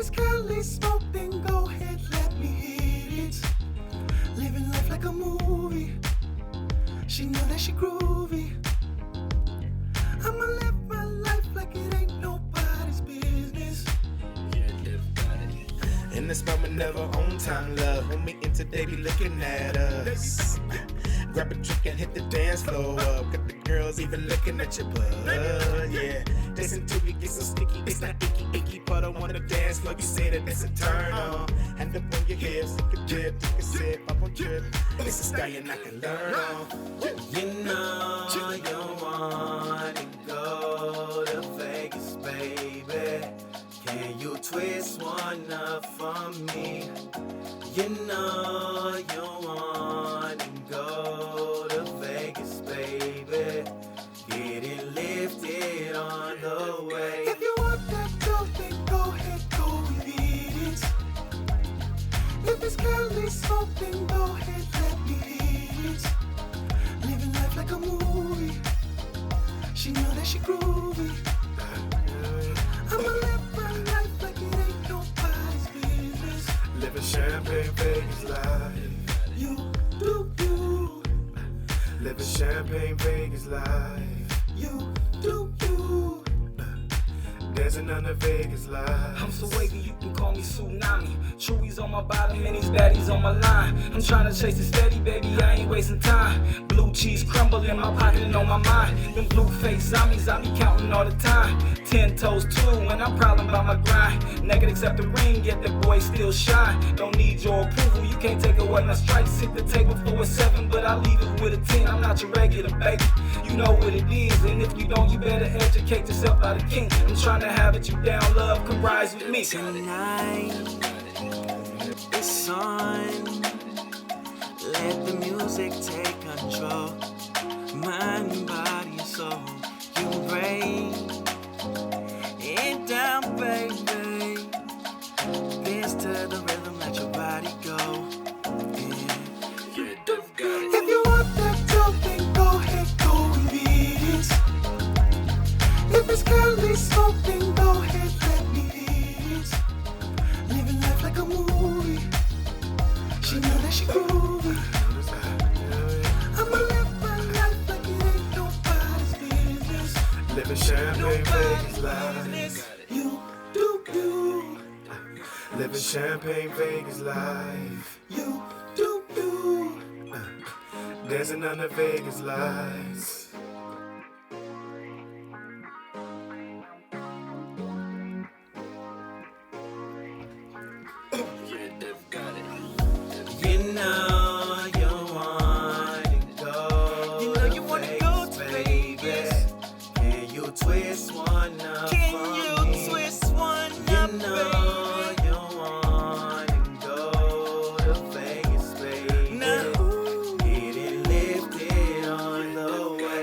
it's Cali smoke, then go ahead, let me hit it. Living life like a movie. She know that she groovy. I'ma live my life like it ain't nobody's business. In this moment, never on time, love. When we in today, be looking at us. Grab a drink and hit the dance floor up. Got the girls even looking at your butt, yeah. Listen to me, get so sticky, it's not icky, but I wanna dance floor. You say that it's a turn on. Hand up on your hips, take a dip, take a sip, up on trip. It's a stallion I can learn on. You know you want to go to Vegas, baby. Can you twist one up for me? You know you want to go to Vegas, baby. Get it lifted on the way. If you want that dough, then go ahead, go and eat it. If it's Cali smoke, then go ahead, let me hit it. Living life like a movie. She know that she groovy. I'ma live my life like it ain't nobody's business. Living champagne Vegas life. You do you. Living champagne Vegas life. You do you. Dancing on the Vegas life. I'm so wavy, you can call me Tsunami. Chewies on my bottom and these baddies on my line. I'm trying to chase it steady, baby, I ain't wasting time. Blue cheese crumble in my pocket and on my mind. Them blue face zombies, I be counting all the time. 10 toes too, when I'm prowling by my grind. Naked except the ring, yet the boy still shine. Don't need your approval, you can't take away my stripes. Hit the table for a 7, but I leave it with a 10. I'm not your regular baby, you know what it is. And if you don't, you better educate yourself by the king. I'm trying to have it, you down, love, come rise with me. Tonight, it's on. Let the music take control. Mind, body, and soul. You break it down, baby. Dance to the rhythm, let your body go. Yeah. If you want that dough, then go ahead, go and eat it. If it's Cali smoke, then go ahead, let me hit it. Living life like a movie. She know that she groovy. I'ma live my life like it ain't nobody's business. Living champagne Vegas life. You do you. Living champagne Vegas life. You do you. Dancing on the Vegas lights. You know you want to go. You know you want to go to Vegas. Can you twist one up? Can you twist one up? You know you want to go to Vegas, baby. Now, get it lifted on the way.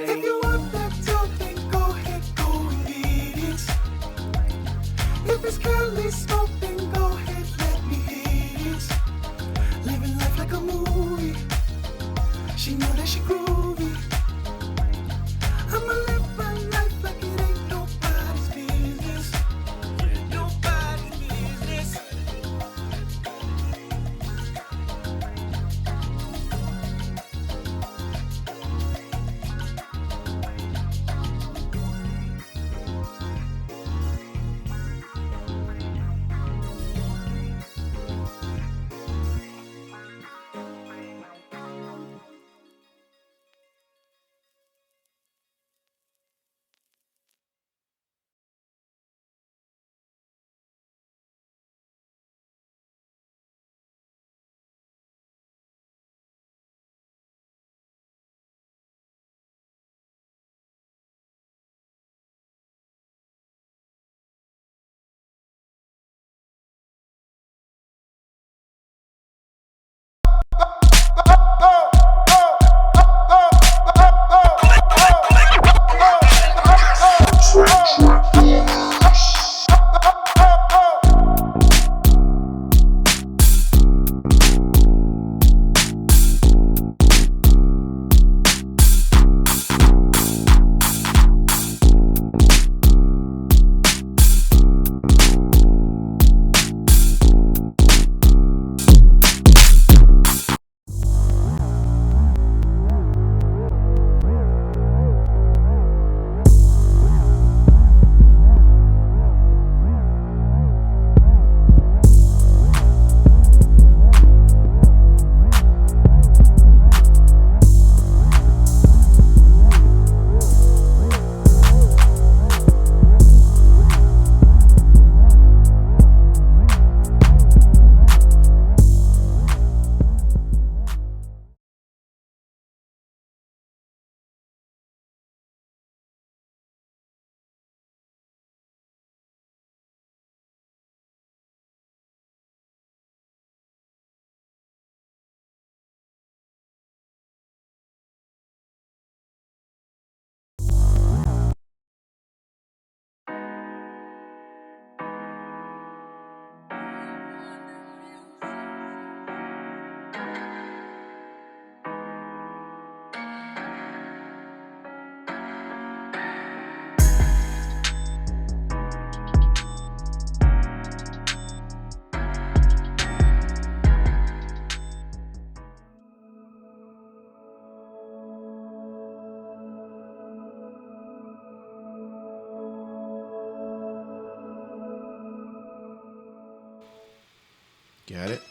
Got it.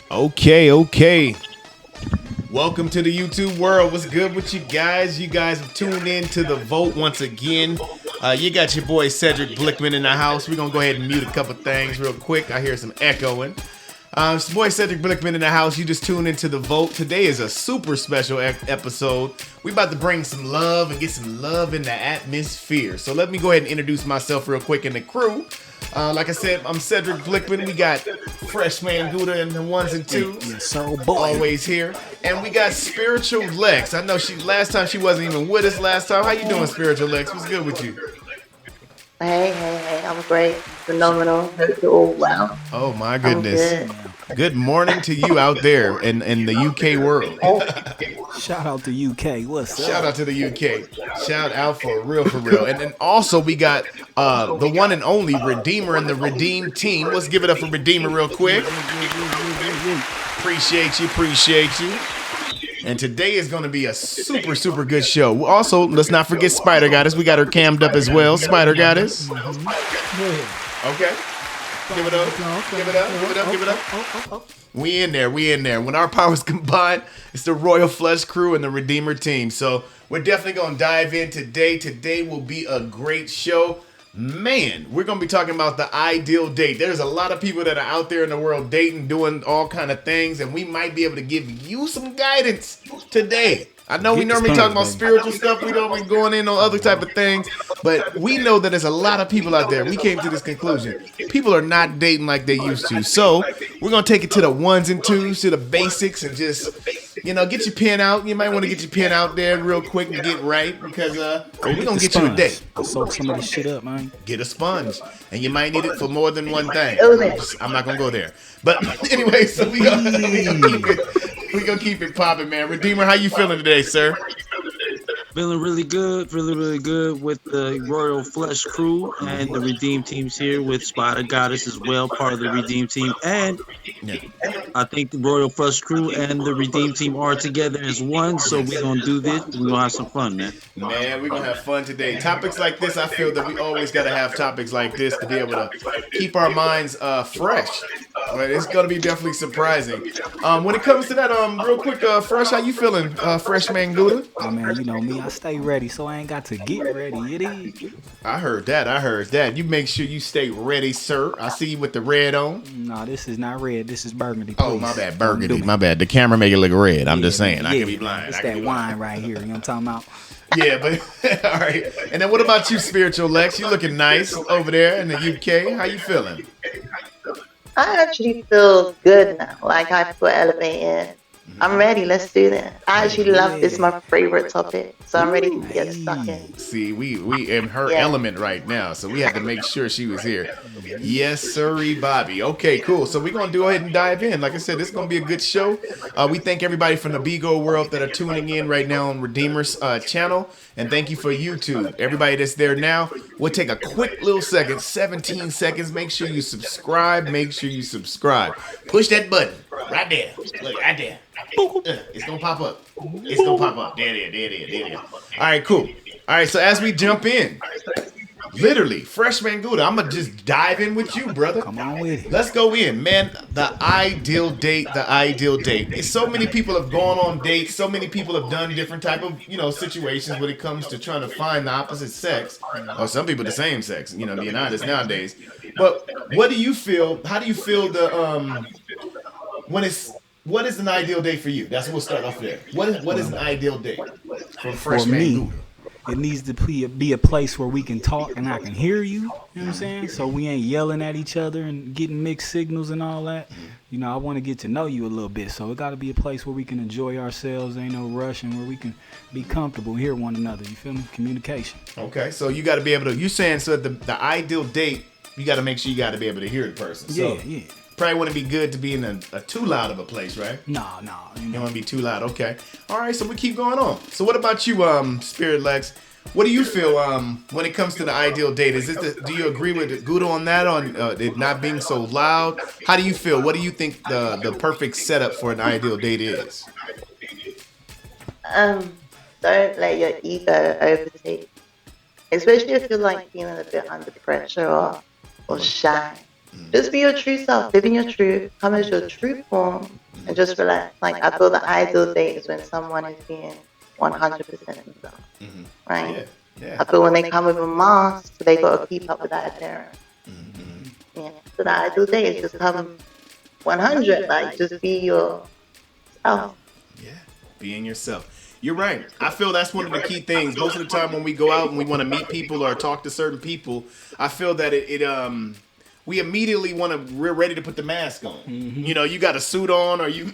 Okay. Welcome to the YouTube world. What's good with you guys? You guys have tuned in to the vote once again. You got your boy Cedric Blickman in the house. We're going to go ahead and mute a couple things real quick. I hear some echoing. It's your boy Cedric Blickman in the house. You just tuned into the vote. Today is a super special episode. We about to bring some love and get some love in the atmosphere. So let me go ahead and introduce myself real quick and the crew. Like I said, I'm Cedric Blickman. We got Freshmayne, Gouda, and the ones and twos. Yes, sir, boy. Always here. And we got Spiritual Lex. I know last time she wasn't even with us last time. How you doing, Spiritual Lex? What's good with you? Hey, I'm great. Phenomenal. Hope you're all well. Oh my goodness. Good morning to you out there in the UK world. Shout out to UK. What's up? Shout out to the UK. Shout out for real. And then also we got the one and only Redeemer and the Redeem team. Let's give it up for Redeemer real quick. Appreciate you. And today is going to be a super good show. Also, let's not forget Spider Goddess. We got her cammed up as well. Spider Goddess. Okay. Give it up. We in there. When our powers combine, it's the Royal Flush crew and the Redeemer team. So we're definitely going to dive in today. Today will be a great show. Man, we're going to be talking about the ideal date. There's a lot of people that are out there in the world dating, doing all kind of things, and we might be able to give you some guidance today. I know we normally talk about spiritual stuff. We don't be going in on other type of things, but we know that there's a lot of people out there. We came to this conclusion. People are not dating like they used to. So we're going to take it to the ones and twos, to the basics, and just, get your pen out. You might want to get your pen out there real quick and get right, because we're going to get you a date. Soak some of this shit up, man. Get a sponge. And you might need it for more than one thing. I'm not going to go there. But anyway, so we gonna keep it popping, man. Redeemer, how you feeling today, sir? Feeling really good with the Royal Flesh crew and the Redeem teams here with Spider Goddess as well, part of the Redeem team. And I think the Royal Flesh crew and the Redeem team are together as one. So we're going to do this. We're going to have some fun, man. Man, we're going to have fun today. Topics like this, I feel that we always got to have topics like this to be able to keep our minds fresh. Right, it's going to be definitely surprising. When it comes to that, real quick, Fresh, how you feeling, Freshmayne Gouda? Oh, man, you know me. I stay ready, so I ain't got to get ready. It is. I heard that. You make sure you stay ready, sir. I see you with the red on. No, this is not red. This is burgundy. Please. Oh, my bad. Burgundy. My bad. The camera make it look red. I'm just saying. I can be blind. It's that wine right here. You know what I'm talking about? Yeah, but all right. And then what about you, Spiritual Lex? You looking nice over there in the UK. How you feeling? I actually feel good now. Like I put Elevate in. I'm ready. Let's do this. I actually love this. My favorite topic. So I'm ready to get stuck in. See, we in her element right now, so we had to make sure she was here. Yes, sirree, Bobby. Okay, cool. So we're going to go ahead and dive in. Like I said, this is going to be a good show. We thank everybody from the BIGO world that are tuning in right now on Redeemer's channel. And thank you for YouTube. Everybody that's there now, we'll take a quick little second, 17 seconds. Make sure you subscribe. Push that button right there. Look, right there. It's going to pop up. There it is. All right, cool. All right, so as we jump in, literally, Freshmayne Gouda, I'm going to just dive in with you, brother. Come on with it. Let's go in, man. The ideal date. So many people have gone on dates. So many people have done different type of, situations when it comes to trying to find the opposite sex. Or some people the same sex, being honest nowadays. But what do you feel? How do you feel what is an ideal date for you? That's what we'll start off there. What is an ideal date for Freshmayne Gouda? It needs to be a place where we can talk and I can hear you. You know what I'm saying? So we ain't yelling at each other and getting mixed signals and all that. I want to get to know you a little bit. So it got to be a place where we can enjoy ourselves. Ain't no rush, and where we can be comfortable and hear one another. You feel me? Communication. Okay, so you got to be able to. You saying so the ideal date? You got to make sure you got to be able to hear the person. So Yeah. Probably wouldn't be good to be in a too loud of a place, right? No. You don't want to be too loud. Okay. All right. So we keep going on. So what about you, Spirit Lex? What do you feel when it comes to the ideal date? Do you agree with Gouda on that, on it not being so loud? How do you feel? What do you think the perfect setup for an ideal date is? Don't let your ego overtake. Especially if you're like feeling a bit under pressure or shy. Just be your true self, live in your truth, come as your true form, and just relax. Like, I feel the ideal date is when someone is being 100% themselves, right? Yeah. I feel when they come with a mask, they got to keep up with that appearance. Yeah. So the ideal date is just come 100, like, just be yourself. Yeah, being yourself. You're right. I feel that's one of the key things. Most of the time when we go out and we want to meet people or talk to certain people, I feel that we immediately we're ready to put the mask on. You know, you got a suit on or you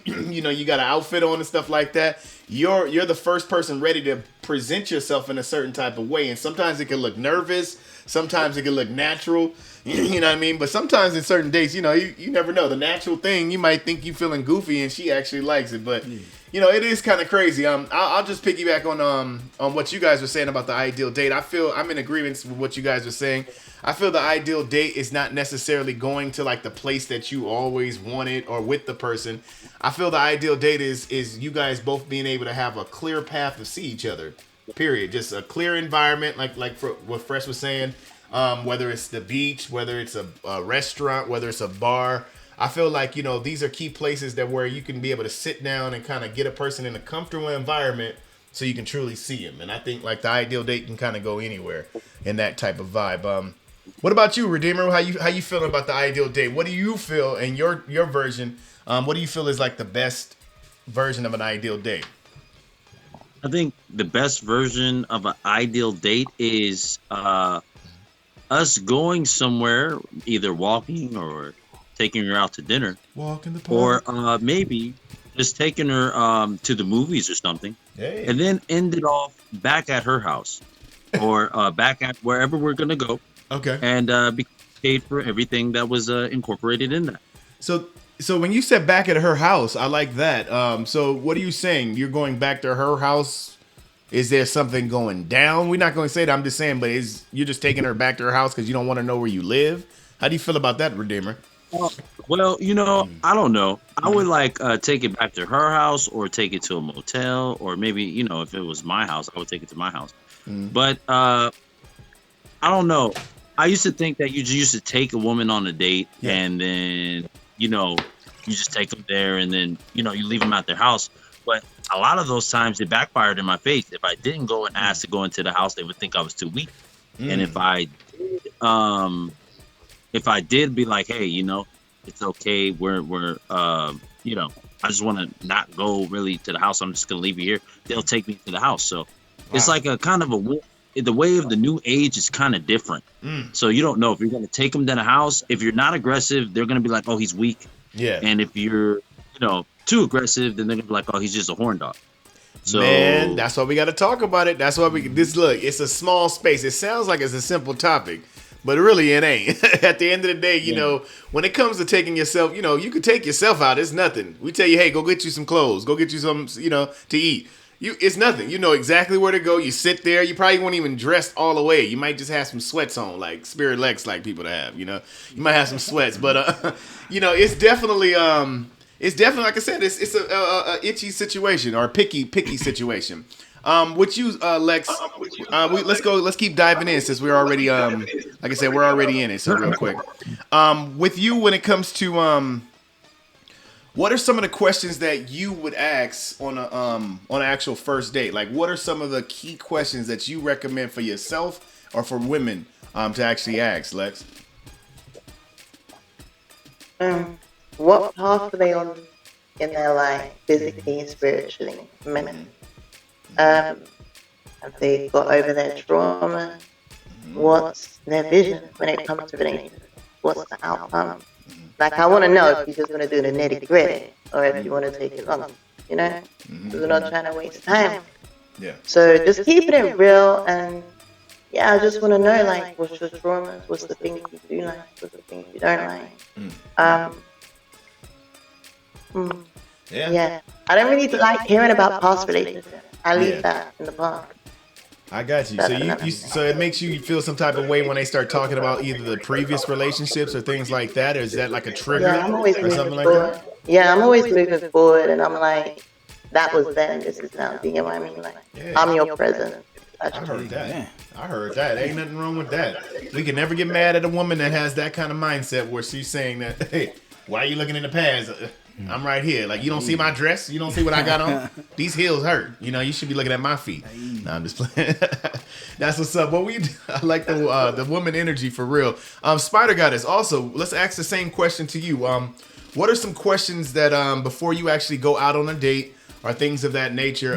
got an outfit on and stuff like that. You're the first person ready to present yourself in a certain type of way. And sometimes it can look nervous. Sometimes it can look natural. You know what I mean? But sometimes in certain dates, you never know. The natural thing, you might think you feeling goofy and she actually likes it. But, it is kind of crazy. I'll just piggyback on what you guys were saying about the ideal date. I feel I'm in agreement with what you guys were saying. I feel the ideal date is not necessarily going to like the place that you always wanted or with the person. I feel the ideal date is you guys both being able to have a clear path to see each other. Period. Just a clear environment, like for what Fresh was saying. Whether it's the beach, whether it's a restaurant, whether it's a bar. I feel like, these are key places where you can be able to sit down and kind of get a person in a comfortable environment so you can truly see them. And I think like the ideal date can kind of go anywhere in that type of vibe. What about you, Redeemer? How you feeling about the ideal date? What do you feel in your version? What do you feel is like the best version of an ideal date? I think the best version of an ideal date is us going somewhere, either walking or taking her out to dinner, walk in the park, or maybe just taking her to the movies or something, hey. And then end it off back at her house or back at wherever we're gonna go. Okay. And be paid for everything that was incorporated in that. So when you said back at her house, I like that. So what are you saying? You're going back to her house? Is there something going down? We're not going to say that. I'm just saying, but you're just taking her back to her house because you don't want to know where you live? How do you feel about that, Redeemer? Well, I don't know. I would like take it back to her house or take it to a motel, or maybe, if it was my house, I would take it to my house. But I don't know. I used to think that you used to take a woman on a date and then, you just take them there and then, you leave them at their house. But a lot of those times it backfired in my face. If I didn't go and ask to go into the house, they would think I was too weak. And if I did be like, hey, it's okay. We're I just want to not go really to the house. I'm just going to leave you here. They'll take me to the house. So it's like a kind of the way of the new age is kind of different. So you don't know if you're going to take them to the house. If you're not aggressive, they're going to be like, oh, he's weak. Yeah. And if you're, too aggressive, then they're going to be like, oh, he's just a horn dog. So, man, that's why we got to talk about it. That's why look, it's a small space. It sounds like it's a simple topic, but really it ain't. At the end of the day, when it comes to taking yourself, you could take yourself out. It's nothing. We tell you, hey, go get you some clothes. Go get you some, to eat. It's nothing. You know exactly where to go. You sit there. You probably won't even dress all the way. You might just have some sweats on, like Spirit Lex like people to have, You might have some sweats, but, it's definitely, like I said, it's a itchy situation or a picky situation. With you, Lex, let's keep diving in since we're already, like I said, we're already in it. So real quick, with you, when it comes to, what are some of the questions that you would ask on an actual first date? Like, what are some of the key questions that you recommend for yourself or for women to actually ask, Lex? What path are they on in their life, physically and spiritually, mentally? Have they got over their trauma? What's their vision when it comes to relationships? What's the outcome? Like, I want to know if you're just going to do the nitty gritty or if you want to take it long, Because we're not trying to waste time. Yeah. So just keeping it real, and I just want to know, like, what's your traumas? What's the things you do like? What's the things you don't like? Yeah. I don't really like hearing about past relationships. I leave that in the past. I got you. So it makes you feel some type of way when they start talking about either the previous relationships or things like that, or is that like a trigger I'm always or moving something like forward. that? Yeah, I'm always moving forward, and I'm like, that was then, this is now. Do you know what I mean? Like, I'm your present. I heard that. I heard that. Ain't nothing wrong with that. We can never get mad at a woman that has that kind of mindset where she's saying that, hey, why are you looking in the past? I'm right here. Like, you don't see my dress? You don't see what I got on? These heels hurt. You know, you should be looking at my feet. No, I'm just playing. That's what's up. Well, I like the woman energy for real. Spider Goddess, also, let's ask the same question to you. What are some questions that before you actually go out on a date or things of that nature,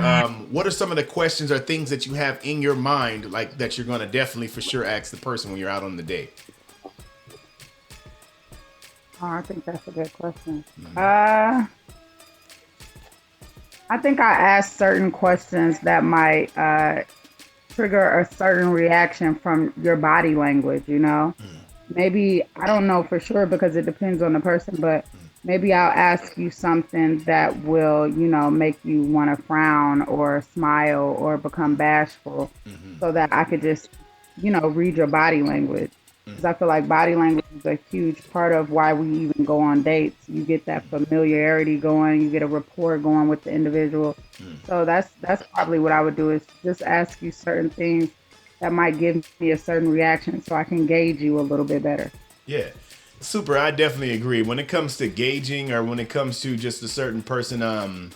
what are some of the questions or things that you have in your mind, like that you're going to definitely for sure ask the person when you're out on the date? Oh, I think that's a good question. I think I ask certain questions that might trigger a certain reaction from your body language, you know? Maybe, I don't know for sure because it depends on the person, but maybe I'll ask you something that will, you know, make you want to frown or smile or become bashful so that I could just, you know, read your body language. Because I feel like body language is a huge part of why we even go on dates. You get that familiarity going, you get a rapport going with the individual. So that's probably what I would do, is just ask you certain things that might give me a certain reaction so I can gauge you a little bit better. Yeah. Super, I definitely agree. When it comes to gauging or when it comes to just a certain person,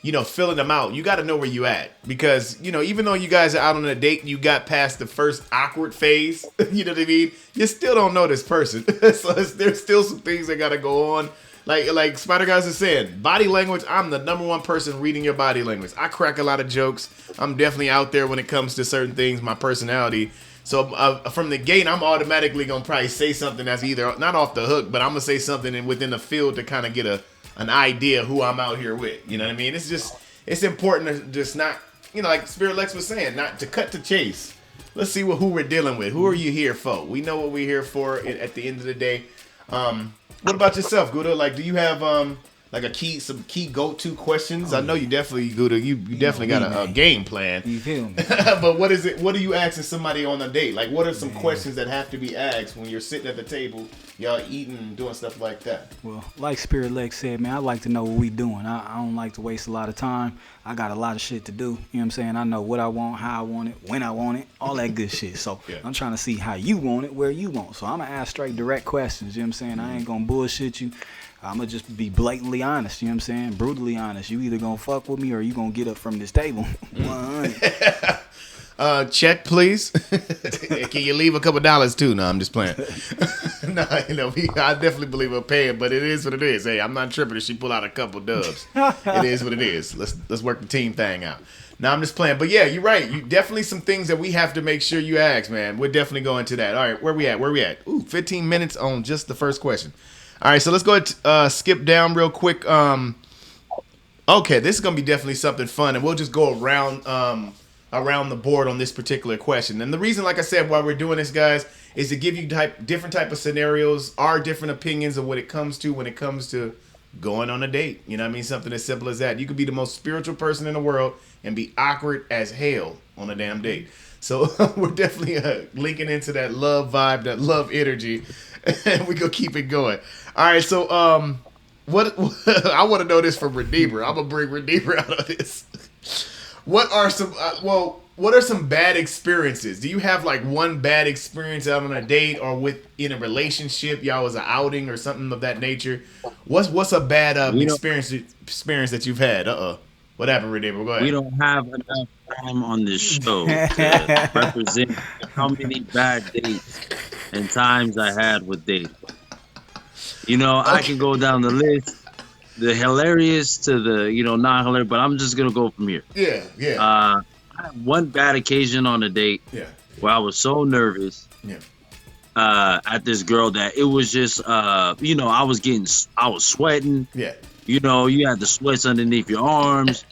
you know, filling them out, you got to know where you at. Because, you know, even though you guys are out on a date, you got past the first awkward phase, you know what I mean? You still don't know this person. So there's still some things that got to go on. Like Spider Guys is saying, body language, I'm the number one person reading your body language. I crack a lot of jokes. I'm definitely out there when it comes to certain things, my personality. So from the gate, I'm automatically going to probably say something that's either not off the hook, but I'm going to say something within the field to kind of get an idea who I'm out here with. You know what I mean? It's important to just not, you know, like Spirit Lex was saying, not to cut to chase. Let's see who we're dealing with. Who are you here for? We know what we're here for at the end of the day. What about yourself, Gouda? Like, do you have like some key go-to questions? I know you definitely, Gouda, you definitely got a game plan. You feel me? But what is it? What are you asking somebody on a date? Like, what are some questions that have to be asked when you're sitting at the table, y'all eating and doing stuff like that? Well, like Spirit Lex said, man, I like to know what we doing. I don't like to waste a lot of time. I got a lot of shit to do. You know what I'm saying? I know what I want, how I want it, when I want it, all that good shit. So I'm trying to see how you want it, where you want. So I'm going to ask straight direct questions. You know what I'm saying? I ain't going to bullshit you. I'm going to just be blatantly honest. You know what I'm saying? Brutally honest. You either going to fuck with me or you going to get up from this table. Check, please. Can you leave a couple dollars too? No, I'm just playing. No, you know, I definitely believe we'll pay it, but it is what it is. Hey, I'm not tripping if she pull out a couple dubs. It is what it is. Let's work the team thing out. No, I'm just playing. But yeah, you're right. You definitely some things that we have to make sure you ask, man. We're definitely going to that. All right, where we at? Ooh, 15 minutes on just the first question. All right, so let's go ahead, skip down real quick. Okay, this is gonna be definitely something fun, and we'll just go around the board on this particular question. And the reason, like I said, why we're doing this, guys, is to give you different type of scenarios, our different opinions of what it comes to when it comes to going on a date. You know what I mean? Something as simple as that. You could be the most spiritual person in the world and be awkward as hell on a damn date. So we're definitely linking into that love vibe, that love energy, and we gonna keep it going. All right, so what I want to know this from Redeemer. I'm gonna bring Redeemer out of this. What are some bad experiences? Do you have like one bad experience out on a date or in a relationship? Y'all was an outing or something of that nature. What's a bad experience that you've had? What happened, Redeemer? Go ahead. We don't have enough time on this show to represent how many bad dates and times I had with dating. You know, okay. I can go down the list, the hilarious to the, you know, not hilarious, but I'm just going to go from here. Yeah. I had one bad occasion on a date where I was so nervous at this girl that it was just, you know, I was sweating. Yeah. You know, you had the sweats underneath your arms.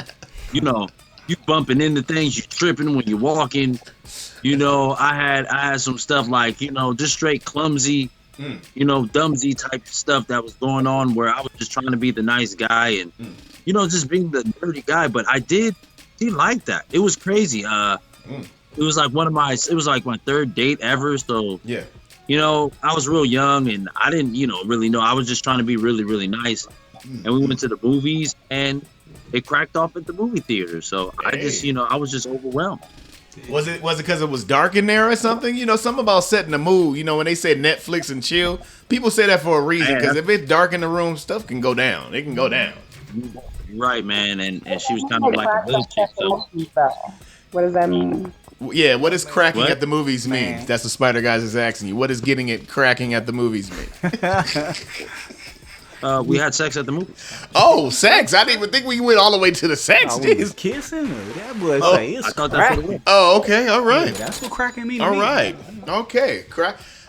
You know, you bumping into things, you tripping when you're walking. You know, I had some stuff like, you know, just straight clumsy, you know, dumsy type stuff that was going on where I was just trying to be the nice guy and, you know, just being the dirty guy. But I did like that. It was crazy. It was like my third date ever. So, you know, I was real young and I didn't, you know, really know. I was just trying to be really, really nice. And we went to the movies and it cracked off at the movie theater. So I just, you know, I was just overwhelmed. Was it because it was dark in there or something? You know, something about setting the mood. You know, when they say Netflix and chill, people say that for a reason. Because if it's dark in the room, stuff can go down. It can go down. Right, man. And she was kind of like a little chick. So. What does that mean? Yeah, what does cracking What? at the movies mean? Man. That's what Spider Guys is asking you. What does getting it cracking at the movies mean? We had sex at the movie. Oh, sex! I didn't even think we went all the way to the sex. I was Jeez. kissing her. That boy say it's I thought that's what it cracking. was. Oh, okay, all right. Yeah, that's what cracking mean. to All me. right. Okay.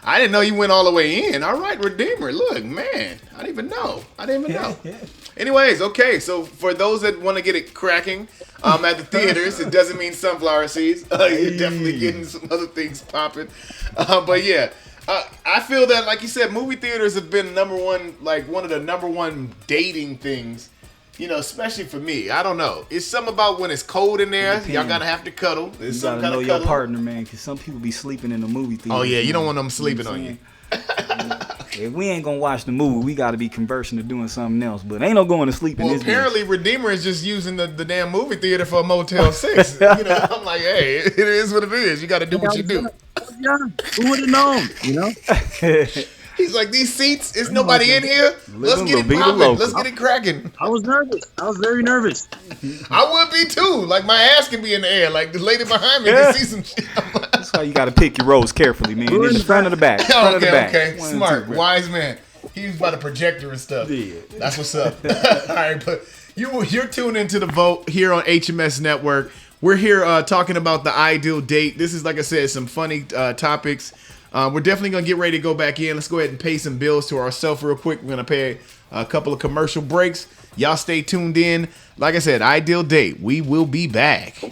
I didn't know you went all the way in. All right, Redeemer. Look, man. I didn't even know. Anyways, okay. So for those that want to get it cracking at the theaters, it doesn't mean sunflower seeds. You're definitely getting some other things popping. But yeah, I feel that, like you said, movie theaters have been one of the number one dating things. You know, especially for me. I don't know. It's something about when it's cold in there. Y'all gotta have to cuddle. You It's some gotta kind know of your cuddle. partner, man, because some people be sleeping in the movie theater. Oh yeah, you don't want them sleeping on you. If we ain't gonna watch the movie, we gotta be conversing or doing something else. But ain't no going to sleep in Well, this. apparently Redeemer is just using the damn movie theater for a Motel 6. You know, I'm like, hey, it is what it is. You got to do what you do. Yeah, who would have known? You know. He's like, these seats, is nobody in here? Let's get it Living La Vida popping. Loca. Let's get it cracking. I was nervous. I was very nervous. I would be too. Like, my ass can be in the air. Like, the lady behind me can see some shit. I'm like, That's why you gotta pick your rows carefully, man. In the front of the back. Front of the back. okay. One and Smart. two, bro. Wise man. He was by the projector and stuff. Yeah. That's what's up. All right, but you're tuned into The Vote here on HMS Network. We're here talking about the ideal date. This is, like I said, some funny topics. We're definitely going to get ready to go back in. Let's go ahead and pay some bills to ourselves real quick. We're going to pay a couple of commercial breaks. Y'all stay tuned in. Like I said, ideal date. We will be back.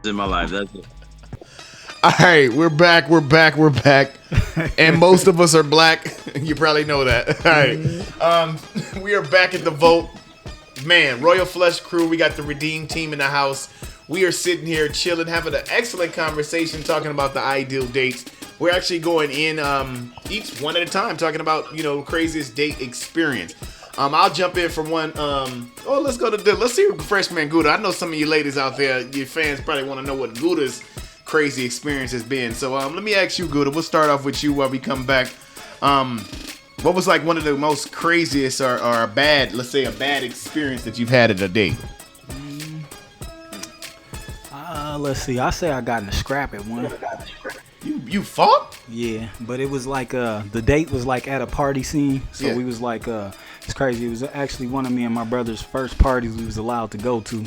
In my life, that's it. All right, we're back. And most of us are black. You probably know that. All right. We are back at The Vote. Man, Royal Flush Crew, we got the Redeem team in the house. We are sitting here chilling, having an excellent conversation, talking about the ideal dates. We're actually going in each one at a time, talking about, craziest date experience. I'll jump in for one. Let's go to let's see Freshmayne Gouda. I know some of you ladies out there, your fans probably want to know what Gouda's crazy experience has been. So let me ask you, Gouda. We'll start off with you while we come back. What was like one of the most craziest or a bad, let's say a bad experience that you've had at a date? Let's see. I say I got in a scrap at one. You fought? Yeah, but it was like the date was like at a party scene, so we was like it's crazy. It was actually one of me and my brother's first parties we was allowed to go to.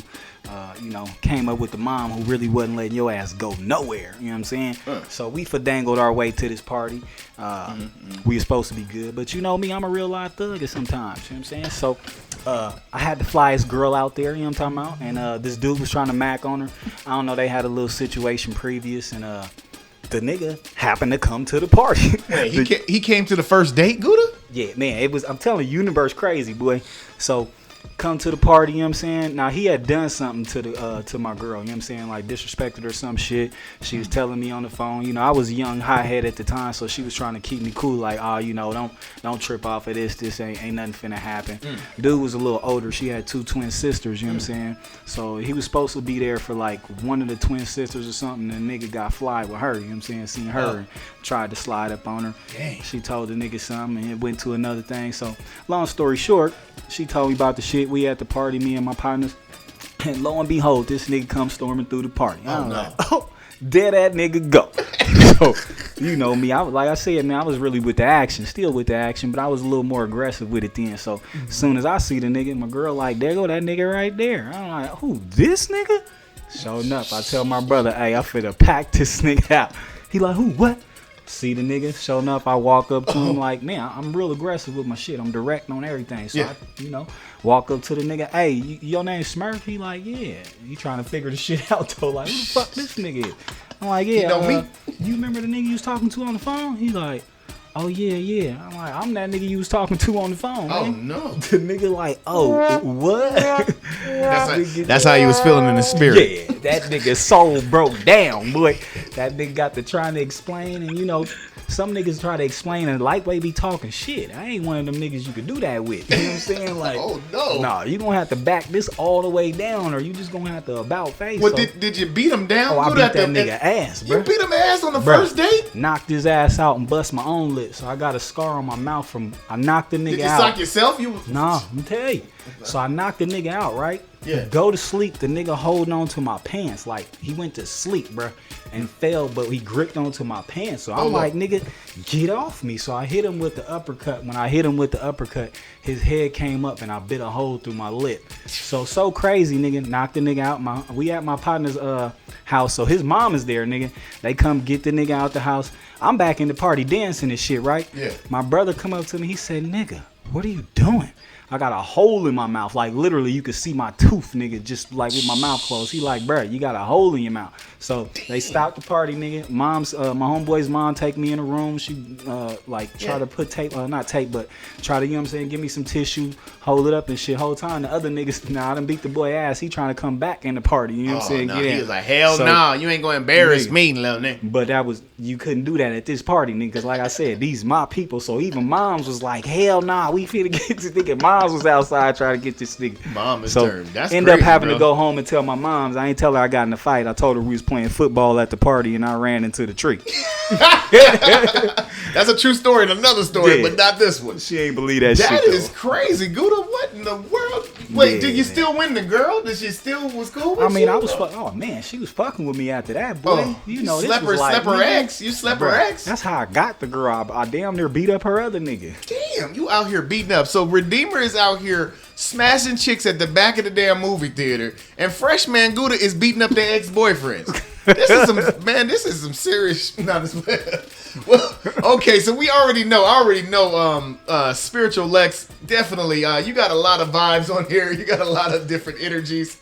Came up with the mom who really wasn't letting your ass go nowhere. You know what I'm saying? So we fadangled our way to this party. We were supposed to be good, but you know me, I'm a real life thug sometimes. You know what I'm saying? So I had to fly this girl out there, you know what I'm talking about? And this dude was trying to mac on her. I don't know, they had a little situation previous, and the nigga happened to come to the party. Wait, he came to the first date, Gouda? Yeah, man, it was, I'm telling you, universe crazy, boy. So come to the party, you know what I'm saying? Now, he had done something to my girl, you know what I'm saying? Like, disrespected her some shit. She was telling me on the phone. You know, I was a young hothead at the time, so she was trying to keep me cool. Like, don't trip off of this ain't nothing finna happen. Dude was a little older. She had 2 twin sisters, you know what I'm saying? So he was supposed to be there for, like, one of the twin sisters or something, and the nigga got fly with her, you know what I'm saying? Seen her and tried to slide up on her. Dang. She told the nigga something, and it went to another thing. So, long story short, she told me about the shit. We at the party, me and my partners, and lo and behold, this nigga comes storming through the party. There that nigga go. So, you know me, like I said, man, I was really with the action, still with the action, but I was a little more aggressive with it then. So, as soon as I see the nigga, my girl like, there go that nigga right there. I'm like, who, this nigga? Sure enough, I tell my brother, hey, I finna pack this nigga out. He like, who, what? See the nigga, sure enough, I walk up to him like, man, I'm real aggressive with my shit. I'm direct on everything. So, I walk up to the nigga, hey, your name Smurf? He like, yeah. You trying to figure the shit out, though. Like, who the fuck this nigga is? I'm like, yeah. You know me? You remember the nigga you was talking to on the phone? He like, oh, yeah. I'm like, I'm that nigga you was talking to on the phone, man. Oh, no. The nigga like, oh, what? That's how you was feeling in the spirit. Yeah, that nigga's soul broke down, boy. That nigga got to trying to explain, and some niggas try to explain and lightweight be talking shit. I ain't one of them niggas you could do that with. You know what I'm saying? Like, oh no. Nah, you gonna have to back this all the way down, or you just gonna have to about face. Well, did you beat him down? Oh, I beat that nigga ass, bro. You beat him ass on the first date? Knocked his ass out and bust my own lip. So I got a scar on my mouth from, I knocked the nigga out. Did you sock yourself? Nah, let me tell you. So I knocked the nigga out, right? Yeah. Go to sleep, the nigga holding on to my pants. Like, he went to sleep, bro, and fell, but he gripped onto my pants. So I'm like, nigga, get off me. So I hit him with the uppercut. When I hit him with the uppercut, his head came up and I bit a hole through my lip. So crazy, nigga. Knocked the nigga out. We at my partner's house, so his mom is there, nigga. They come get the nigga out the house. I'm back in the party dancing and shit, right? Yeah. My brother come up to me, he said, nigga, what are you doing? I got a hole in my mouth. Like, literally, you could see my tooth, nigga, just like with my mouth closed. He like, bruh, you got a hole in your mouth. So they stopped the party, nigga. My homeboy's mom take me in a room. She, try to put tape, not tape, but try to, you know what I'm saying, give me some tissue, hold it up and shit. Whole time, the other niggas, I done beat the boy ass. He trying to come back in the party, you know what I'm saying? No, he was like, hell no, you ain't gonna embarrass me, little nigga. But you couldn't do that at this party, nigga, because like I said, these my people. So even moms was like, hell nah, we finna get this nigga. Moms was outside trying to get this nigga. Mom is so turned. That's end crazy, up having bro. to go home and tell my moms. I ain't tell her I got in a fight. I told her we was playing football at the party and I ran into the tree. That's a true story and another story, but not this one. She ain't believe that shit. That is crazy, Gouda. What in the world? Wait, did you still win the girl? Did she still was cool with you? I mean, I was oh man, she was fucking with me after that, boy. Oh, you know, slept this was like, her ex. You slept her ex. That's how I got the girl. I damn near beat up her other nigga. Damn, you out here beating up. So Redeemer is out here smashing chicks at the back of the damn movie theater, and Freshmayne Gouda is beating up their ex-boyfriends. This is some serious. Well, okay, so I already know. Spiritual Lex, definitely. You got a lot of vibes on here. You got a lot of different energies.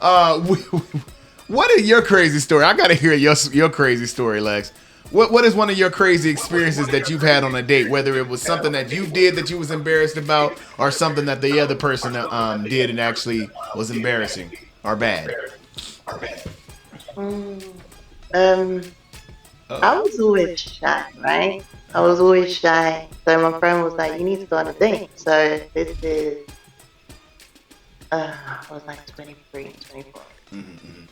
What is your crazy story? I gotta hear your crazy story, Lex. What is one of your crazy experiences that you've had on a date? Whether it was something that you did that you was embarrassed about, or something that the other person did and actually was embarrassing or bad. I was always shy, right? I was always shy. So my friend was like, you need to go on a date. So this is, I was like 23, 24.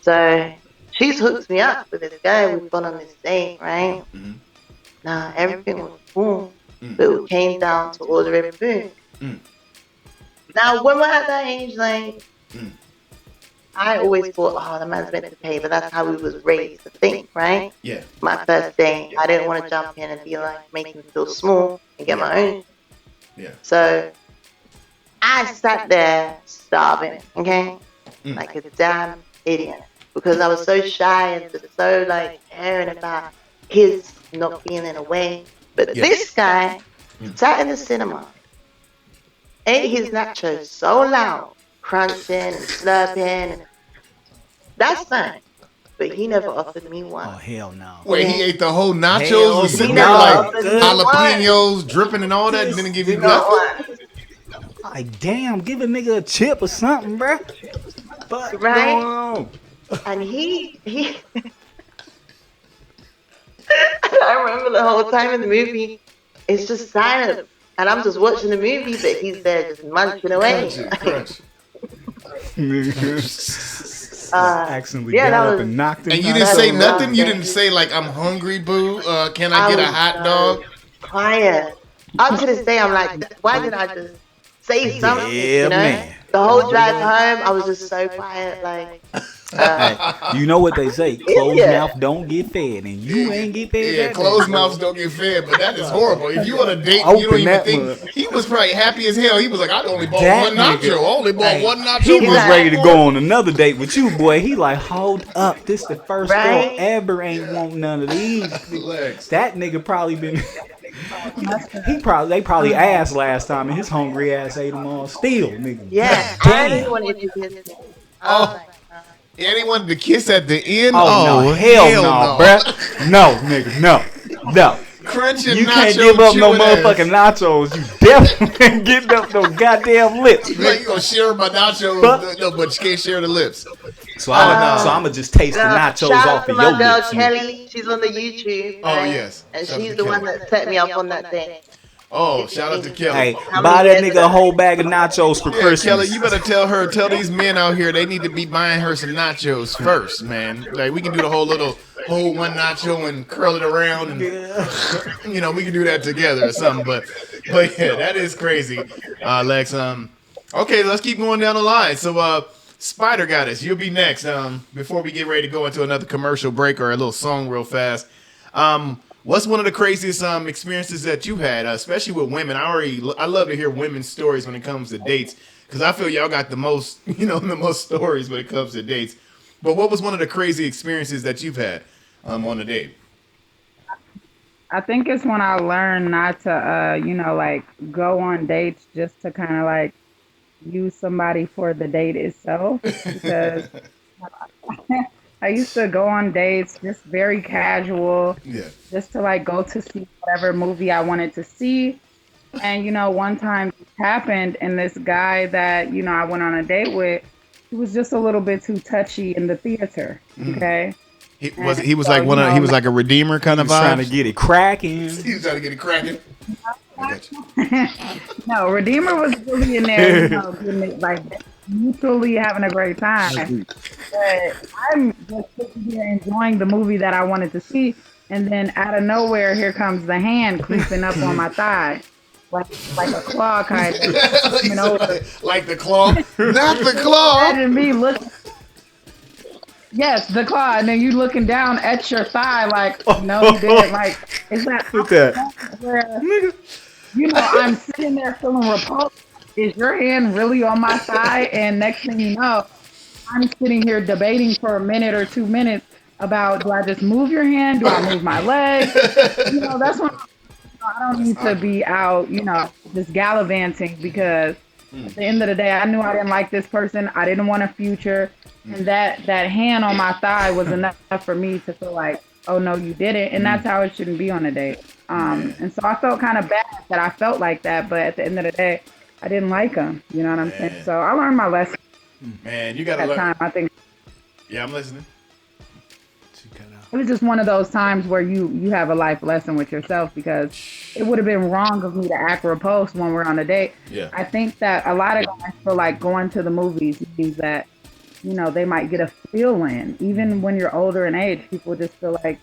So she's hooked me up with this guy. We've gone on this date, right? Now everything was cool, but it came down to ordering food. Now when we're at that age, like, I always thought, oh, the man's meant to pay, but that's how we was raised to think, right? Yeah. My first date, I didn't want to jump in and be like, make him feel small and get my own. Yeah. So I sat there starving, okay? Like a damn idiot. Because I was so shy and just so like caring about his not being in a way. But this guy sat in the cinema, ate his nachos so loud, crunching and slurping. That's fine. But he never offered me one. Oh, hell no. Wait, he ate the whole nachos Hell and sitting no. there like He jalapenos dripping and all that and didn't give you nothing? Like, damn, give a nigga a chip or something, bro. But Right? going on? And he I remember the whole time in the movie, it's just silent. And I'm just watching the movie, but he's there just munching away. Crunch. Accidentally yeah, got that up was- and knocked him. And you down. didn't say That's nothing? You rough. didn't say like, I'm hungry, boo. Can I get a hot dog? Quiet. Up to this day, I'm like, why did I just say something? Yeah, you know? man. The whole drive home, I was just so quiet, like. Hey, you know what they say? Closed Yeah. mouth don't get fed, and you ain't get fed. Yeah, that closed day. mouths don't get fed, but that is horrible. If you on a date, Open you don't even that think. mug. He was probably happy as hell. He was like, I only bought That one nacho. nigga- I only bought Hey, one nacho. He was Yeah. ready to go on another date with you, boy. He like, hold up, this the first Right? girl ever ain't want none of these. Legs. That nigga probably been. They probably asked last time, and his hungry ass ate them all still, nigga. Yeah, Damn. and he wanted to kiss me. Oh. And he wanted to kiss at the end? Oh, no, hell no, bruh. No, nigga, no. Crunching You nacho can't give up no chewing ass. motherfucking nachos. You definitely ain't getting up no goddamn lips. Like, you gonna share my nachos, But- no, but you can't share the lips. So I'ma just taste the nachos Shout out off to of my your girl lips. Kelly. She's on the YouTube. Oh, right? yes. And Shout out she's to the Kelly. one that set me up on that thing. Oh, shout out to Kelly. Hey, How buy many that years nigga a ago? whole bag of nachos for Yeah, Christmas. Kelly, you better tell these men out here they need to be buying her some nachos first, man. Like we can do the whole one nacho and curl it around, and you know we can do that together or something. But yeah, that is crazy, Lex. Okay, let's keep going down the line. So Spider Goddess, you'll be next. Before we get ready to go into another commercial break or a little song real fast. What's one of the craziest experiences that you've had, especially with women? I love to hear women's stories when it comes to dates, because I feel y'all got the most stories when it comes to dates. But what was one of the crazy experiences that you've had on a date? I think it's when I learned not to, like go on dates just to kind of like use somebody for the date itself. Because I used to go on dates just very casual, just to like go to see whatever movie I wanted to see. And, one time it happened, and this guy that, I went on a date with, he was just a little bit too touchy in the theater. Okay. He was like a Redeemer kind of Trying to vibe. get it cracking. He was trying to get it cracking. No, Redeemer was really in there, getting it, like mutually having a great time. But I'm just sitting here enjoying the movie that I wanted to see, and then out of nowhere, here comes the hand creeping up on my thigh, like a claw kind of coming over. Like the claw, not the claw. Imagine me looking. Yes, the claw, and then you looking down at your thigh, like, no, you didn't. Like, is that Look at that. where, I'm sitting there feeling repulsed. Is your hand really on my thigh? And next thing you know, I'm sitting here debating for a minute or 2 minutes about, do I just move your hand? Do I move my leg? That's when I don't need to be out, just gallivanting, because at the end of the day, I knew I didn't like this person. I didn't want a future. And that hand on my thigh was enough for me to feel like, oh, no, you didn't. And that's how it shouldn't be on a date. And so I felt kind of bad that I felt like that. But at the end of the day, I didn't like him. You know what I'm saying? So I learned my lesson. Man, you got to That learn. time, I think Yeah, I'm listening. it was just one of those times where you have a life lesson with yourself, because it would have been wrong of me to act repulsed when we're on a date. Yeah. I think that a lot of guys feel like going to the movies means that, you know, they might get a feel in. Even when you're older in age, people just feel like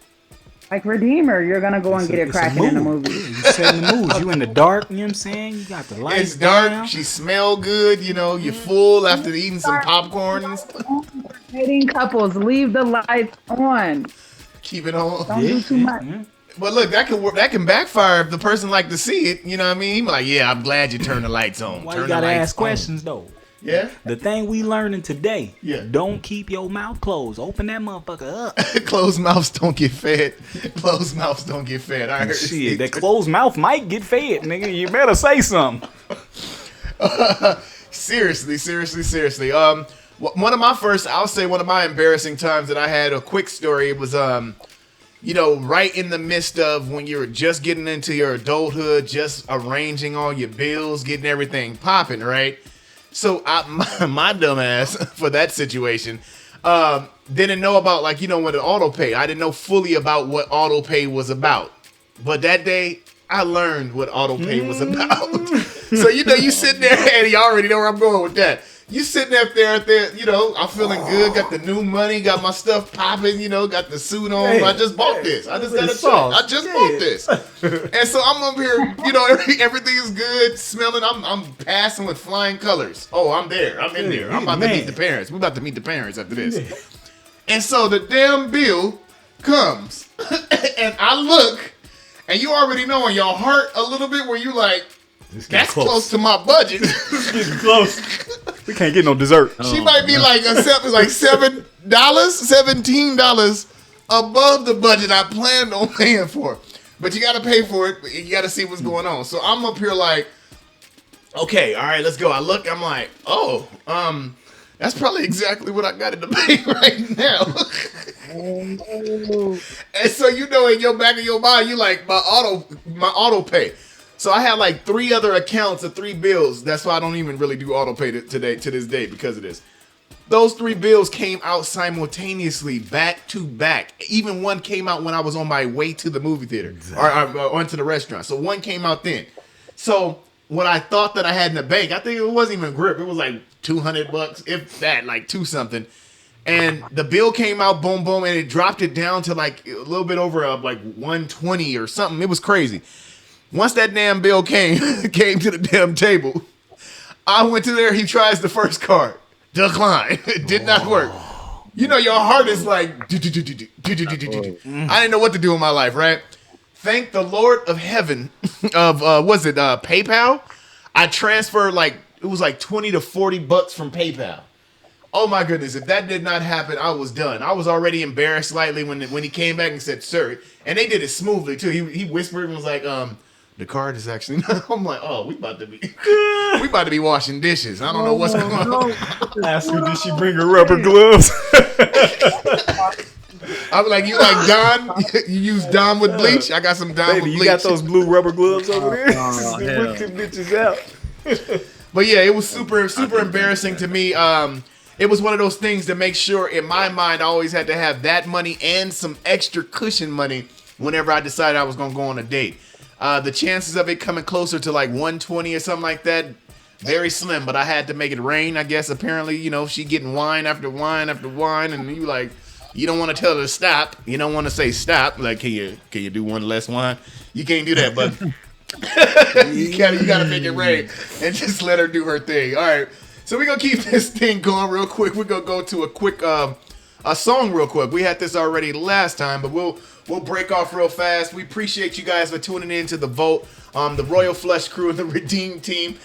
Redeemer, you're gonna go and get it cracking in the movie. You setting the mood. You in the dark, you know what I'm saying? You got the lights It's dark. down. She smell good. You know, you're full after eating some popcorn and stuff. Dating couples, leave the lights on. Keep it on. Don't do too much. But look, that can work. That can backfire if the person like to see it. You know what I mean? He be like, yeah, I'm glad you turned the lights on. Why Turn you gotta the lights ask questions though? Yeah. The thing we learning today. Yeah. Don't keep your mouth closed. Open that motherfucker up. Closed mouths don't get fed. Closed mouths don't get fed. I heard Shit, that closed mouth might get fed, nigga. You better say something. Seriously. One of my embarrassing times that I had, a quick story, it was you know, right in the midst of when you're just getting into your adulthood, just arranging all your bills, getting everything popping, right? So my dumb ass for that situation didn't know about, like, you know, when the auto pay. I didn't know fully about what auto pay was about. But that day I learned what auto pay was about. So, you know, you sitting there and you already know where I'm going with that. You sitting up there, you know, I'm feeling good, got the new money, got my stuff popping, you know, got the suit on. I just bought this. I just got a check. I just bought this. And so I'm over here, you know, everything is good, smelling. I'm passing with flying colors. Oh, I'm there. I'm in there. I'm about to meet the parents. We're about to meet the parents after this. And so the damn bill comes. And I look, and you already know in your heart a little bit where you like, that's close to my budget. It's getting close. We can't get no dessert. She might be like $7, $17 above the budget I planned on paying for. But you gotta pay for it. You gotta see what's going on. So I'm up here like, okay, all right, let's go. I look, I'm like, oh, that's probably exactly what I got in the bank right now. And so, you know, in your back of your mind, you like, my auto pay. So I had like 3 other accounts of 3 bills. That's why I don't even really do auto pay to this day because of this. Those 3 bills came out simultaneously, back to back. Even one came out when I was on my way to the movie theater or onto the restaurant. So one came out then. So what I thought that I had in the bank, I think it wasn't even grip. It was like $200, if that, like 2 something. And the bill came out, boom, boom, and it dropped it down to like a little bit over like 120 or something. It was crazy. Once that damn bill came to the damn table, I went to there. He tries the first card. Decline. It did not work. You know, your heart is like, I didn't know what to do in my life, right? Thank the Lord of heaven of, PayPal? I transferred it was like 20 to 40 bucks from PayPal. Oh my goodness, if that did not happen, I was done. I was already embarrassed slightly when he came back and said, sir. And they did it smoothly too. He whispered and was like, the card is actually. I'm like, oh, we about to be washing dishes. I don't know what's going on. Ask her, did she bring her rubber gloves? I was like, you like Dawn? You use Dawn with bleach? I got some Dawn with bleach. You got those blue rubber gloves over there? Whip them bitches out. But yeah, it was super embarrassing to me. It was one of those things to make sure in my mind I always had to have that money and some extra cushion money whenever I decided I was going to go on a date. The chances of it coming closer to like 120 or something like that, very slim, but I had to make it rain, I guess. Apparently, you know, she getting wine after wine after wine, and you like, you don't want to tell her to stop. You don't want to say stop. Like, can you do one less wine? You can't do that, but you gotta make it rain and just let her do her thing. All right, so we're gonna keep this thing going real quick. We're gonna go to a quick a song real quick. We had this already last time, but we'll break off real fast. We appreciate you guys for tuning in to the vote. The Royal Flush Crew and the Redeem Team.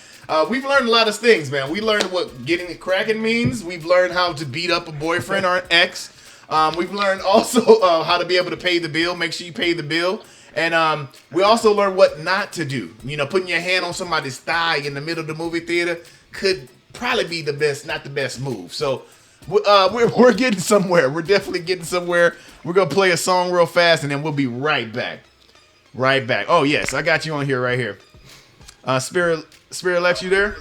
We've learned a lot of things, man. We learned what getting it cracking means. We've learned how to beat up a boyfriend or an ex. We've learned also how to be able to pay the bill. Make sure you pay the bill. And we also learned what not to do. You know, putting your hand on somebody's thigh in the middle of the movie theater could probably be not the best move. So we're getting somewhere. We're definitely getting somewhere. We're going to play a song real fast, and then we'll be right back. Right back. Oh, yes, I got you on here right here. Spirit Lex, you there?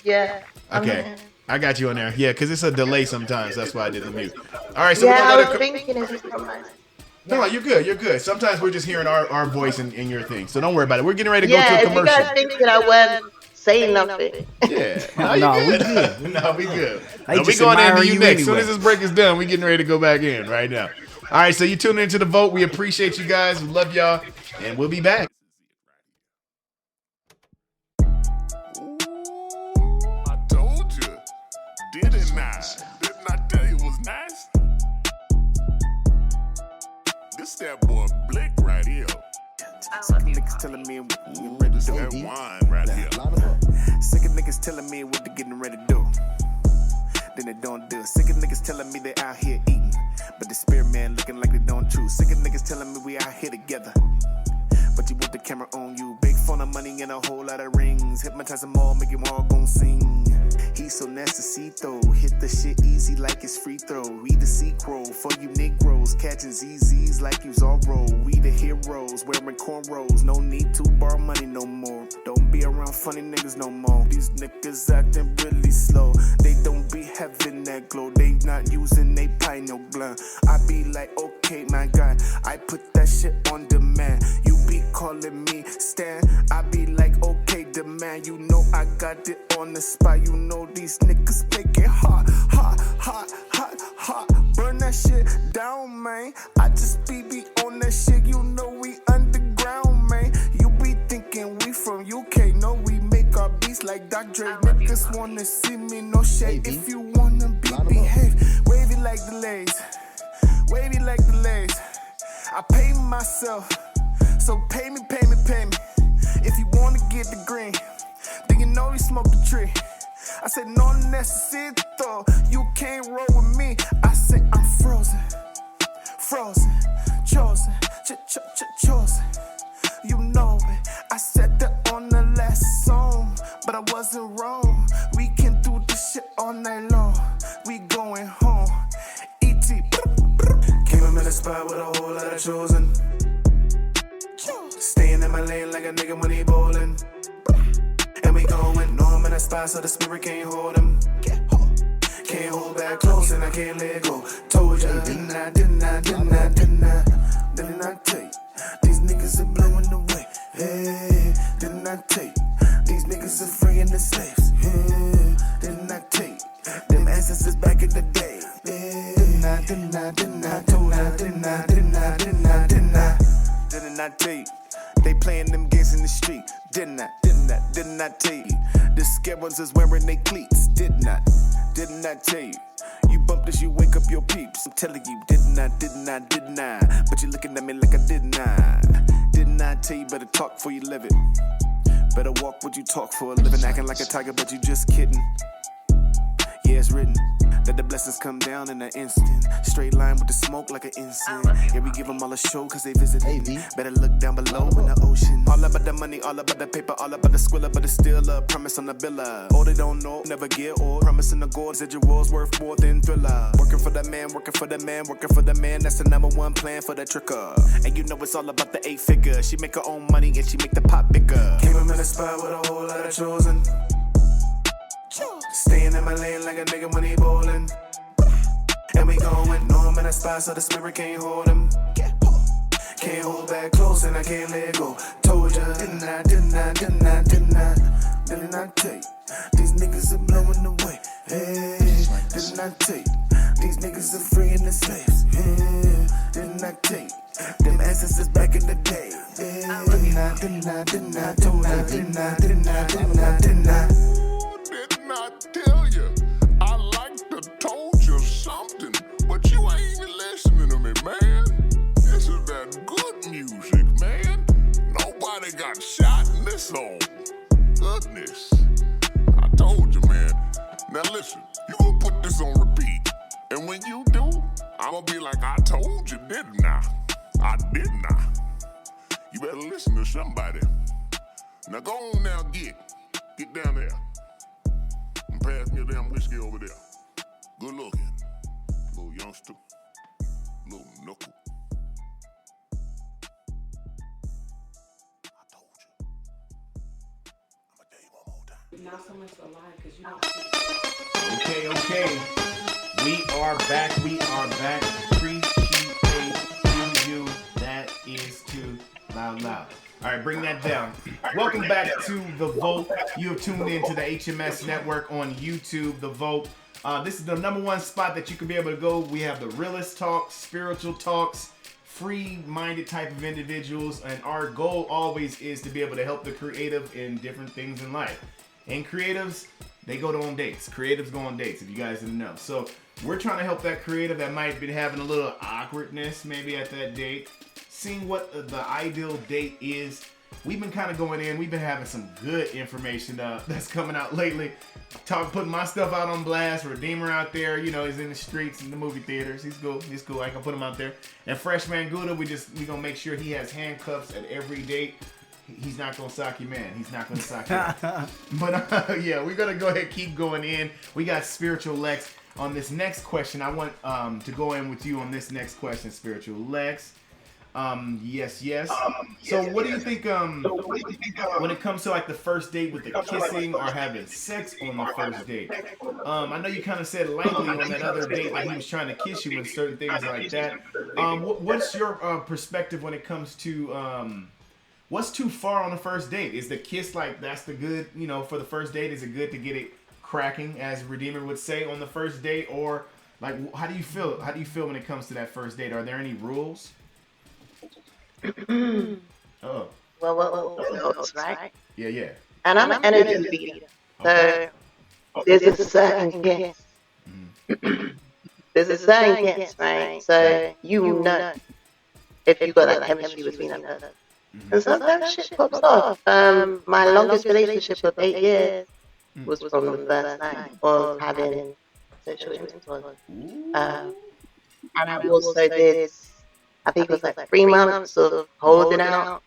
Yeah. Okay. I got you on there. Yeah, because it's a delay sometimes. That's why I did the mute. All right, so yeah, we're I was gonna thinking, is it from my... No, you're good. You're good. Sometimes we're just hearing our voice in your thing, so don't worry about it. We're getting ready to go to a If you commercial. guys think that I wasn't saying nothing. Yeah. No, you we good. No, we good. They No, we just going into admire you you next. As soon anyway. as this break is done, we getting ready to go back in right now. All right, so you tune into the vote. We appreciate you guys. We love y'all, and we'll be back. I told you, didn't I? Didn't I tell you it was nice? This that boy Blic right here. Sick of niggas telling me what you ready to do. That wine right here. Sick of niggas telling me what they getting ready to do. Then they don't do it. Sick of niggas telling me they out here eating, but the spirit man looking like they don't choose. Sick of niggas telling me we out here together, but you want the camera on you. Big phone of money and a whole lot of rings. Hypnotize them all, make them all gon' sing. He's so necessito, hit the shit easy like it's free throw. We the sequel for you Negroes, catching ZZs like you Zorro. We the heroes, wearing cornrows. No need to borrow money no more. Don't be around funny niggas no more. These niggas acting really slow. They don't be having that glow. They not using they pie no blunt. I be like, okay, my guy, I put that shit on demand. You be calling me Stan, I be like, okay, demand. You know I got it on the spot. You know these niggas make it hot, hot, hot, hot, hot. Burn that shit down, man. I just be on that shit. You know we underground, man. You be thinking we from UK. No, we make our beats like Dr. Dre. Niggas wanna see me, no shade. If you wanna behave. Wavy like the lays. Wavy like the lays. I pay myself. So pay me, pay me, pay me. If you wanna get the green, then you know you smoke the tree. I said no necesito, you can't roll with me. I said I'm frozen, frozen, chosen, chosen. You know it. I said that on the last song, but I wasn't wrong. We can do this shit all night long. We going home. E.T. Came up in the spot with a whole lot of chosen. Staying in my lane like a nigga when he bowling. And we going, no, I'm in a spot so the spirit can't hold him. Can't hold back close and I can't let go. Told ya, didn't I tell you? These niggas are blowing away. Hey, didn't I tell you? These niggas are freeing the slaves. Hey, didn't I tell you? Them ancestors back in the day. Hey, didn't I tell you? They playing them games in the street. Didn't I tell you? The scared ones is wearing they cleats. Didn't I tell you? You bump this, you wake up your peeps. I'm telling you, didn't I? But you looking at me like I didn't I tell you, better talk before you live it. Better walk what you talk for a living. Acting like a tiger, but you just kidding. Yeah, it's written that the blessings come down in an instant. Straight line with the smoke like an incense. Yeah, we give them all a show cause they visit. Better look down below in the ocean. All about the money, all about the paper, all about the squiller, but it's still a promise on the billa. All they don't know, never get old. Promising the gold, said your world's worth more than thriller. Working for the man, working for the man, working for the man. That's the number one plan for the tricker. And you know it's all about the 8 figure. She make her own money and she make the pot bigger. Came up in the spot with a whole lot of chosen. Staying in my lane like a nigga when he bowling. And we going, no, I'm in a spot so the spirit can't hold him. Can't hold back close and I can't let go. Told ya, didn't I tell you? These niggas are blowing away. Hey, didn't I tell you? These niggas are freeing the slaves. Hey, didn't I tell you? Them ancestors back in the day. Hey, didn't I tell you? I like to told you something, but you ain't even listening to me, man. This is that good music, man. Nobody got shot in this song. Goodness. I told you, man. Now listen, you gonna put this on repeat, and when you do, I'm gonna be like, I told you, didn't I? I didn't I? You better listen to somebody. Now go on now, get down there. And pass me a damn whiskey over there. Good looking. Little youngster. Little knuckle. I told you. I'm gonna tell you one more time. Not so much a lie, because you don't Okay. We are back. Appreciate you. loud. All right, bring that down. Welcome back to The Vote. You have tuned into the HMS Network on YouTube, The Vote. This is the #1 spot that you can be able to go. We have the realist talks, spiritual talks, free-minded type of individuals, and our goal always is to be able to help the creative in different things in life. And creatives, they go on dates. Creatives go on dates, if you guys didn't know. So we're trying to help that creative that might be having a little awkwardness maybe at that date, seeing what the ideal date is. We've been kind of going in. We've been having some good information that's coming out lately. Putting my stuff out on blast. Redeemer out there, you know, he's in the streets, in the movie theaters. He's cool. He's cool. I can put him out there. And Freshmayne Gouda, we gonna make sure he has handcuffs at every date. He's not gonna sock you, man. He's not gonna sock you. But yeah, we're gonna go ahead and keep going in. We got Spiritual Lex on this next question. I want to go in with you on this next question, Spiritual Lex. Yes. So what do you think when it comes to like the first date with the kissing or having sex on the first date? I know you kind of said lightly on that other date that he was trying to kiss you and certain things like that. What's your perspective when it comes to what's too far on the first date? Is the kiss like that's the good, you know, for the first date? Is it good to get it cracking, as Redeemer would say, on the first date? Or like, how do you feel? How do you feel when it comes to that first date? Are there any rules? Oh. Well, right? Yeah. And I'm an energy reader. So there's a certain kiss. There's a certain kiss, right? So you know if you got that chemistry between that person. And sometimes shit pops off. My longest relationship of 8 years was from the first night of having sexual intercourse. And I also did, I think it was like 3 months of holding out,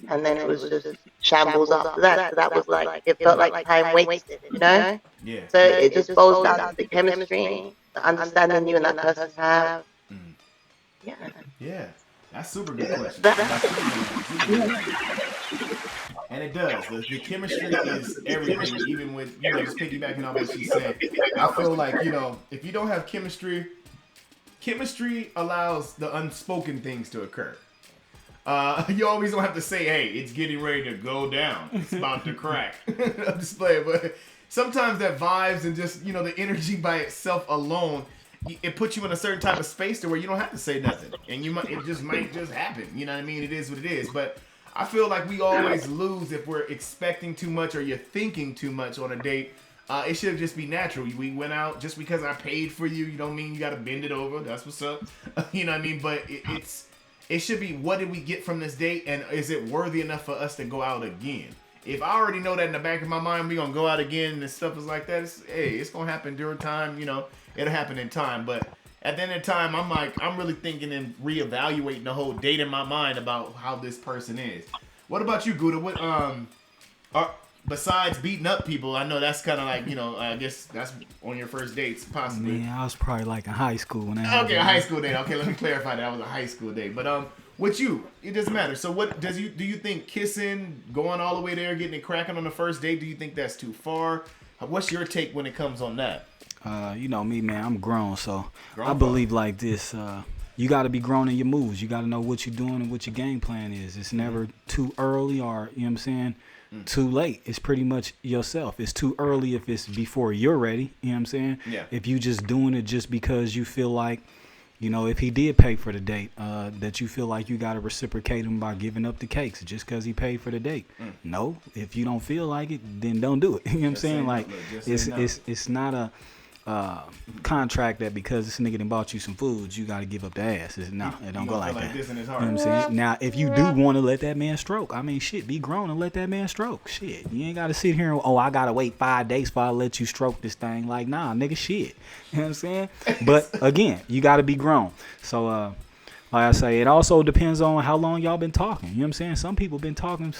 and then it was just shambles after that. So that was like, it felt like time wasted, you know? Yeah. So it just boils down to the chemistry, the understanding you and that person have. Yeah. That's super good question. That's super good. And it does. The chemistry is everything, even with, you know, just piggybacking on what she said. I feel like, you know, if you don't have chemistry allows the unspoken things to occur. You always don't have to say, hey, it's getting ready to go down. It's about to crack. I'm just playing, but sometimes that vibes and just, you know, the energy by itself alone, it puts you in a certain type of space to where you don't have to say nothing. And it just might just happen. You know what I mean? It is what it is. But I feel like we always lose if we're expecting too much or you're thinking too much on a date. It should just be natural. We went out just because I paid for you. You don't mean you got to bend it over. That's what's up. You know what I mean? But it should be, what did we get from this date? And is it worthy enough for us to go out again? If I already know that in the back of my mind, we're going to go out again and stuff is like that, it's going to happen during time. You know, it'll happen in time. But at the end of the time, I'm really thinking and reevaluating the whole date in my mind about how this person is. What about you, Gouda? What, besides beating up people, I know that's kind of like, you know, I guess that's on your first dates, possibly. Man, I was probably like in high school when that Okay, a high school date. Okay, let me clarify that. I was a high school date. But with you, it doesn't matter. So what do you think kissing, going all the way there, getting it cracking on the first date, do you think that's too far? What's your take when it comes on that? You know me, man. I'm grown, so I believe like this. You got to be grown in your moves. You got to know what you're doing and what your game plan is. It's never too early or, you know what I'm saying, too late. It's pretty much yourself. It's too early if it's before you're ready. You know what I'm saying? Yeah. If you just doing it just because you feel like, you know, if he did pay for the date, that you feel like you got to reciprocate him by giving up the cakes just because he paid for the date. No, if you don't feel like it, then don't do it. You know what I'm saying? Like, it's not a contract that because this nigga done bought you some foods, you got to give up the ass. No, it don't go like that. This in his You heart. know what I'm saying? Now, if you do want to let that man stroke, I mean, shit, be grown and let that man stroke. Shit, you ain't got to sit here and, I got to wait 5 days before I let you stroke this thing. Like, nah, nigga, shit. You know what I'm saying? But, again, you got to be grown. So, like I say, it also depends on how long y'all been talking. You know what I'm saying? Some people been talking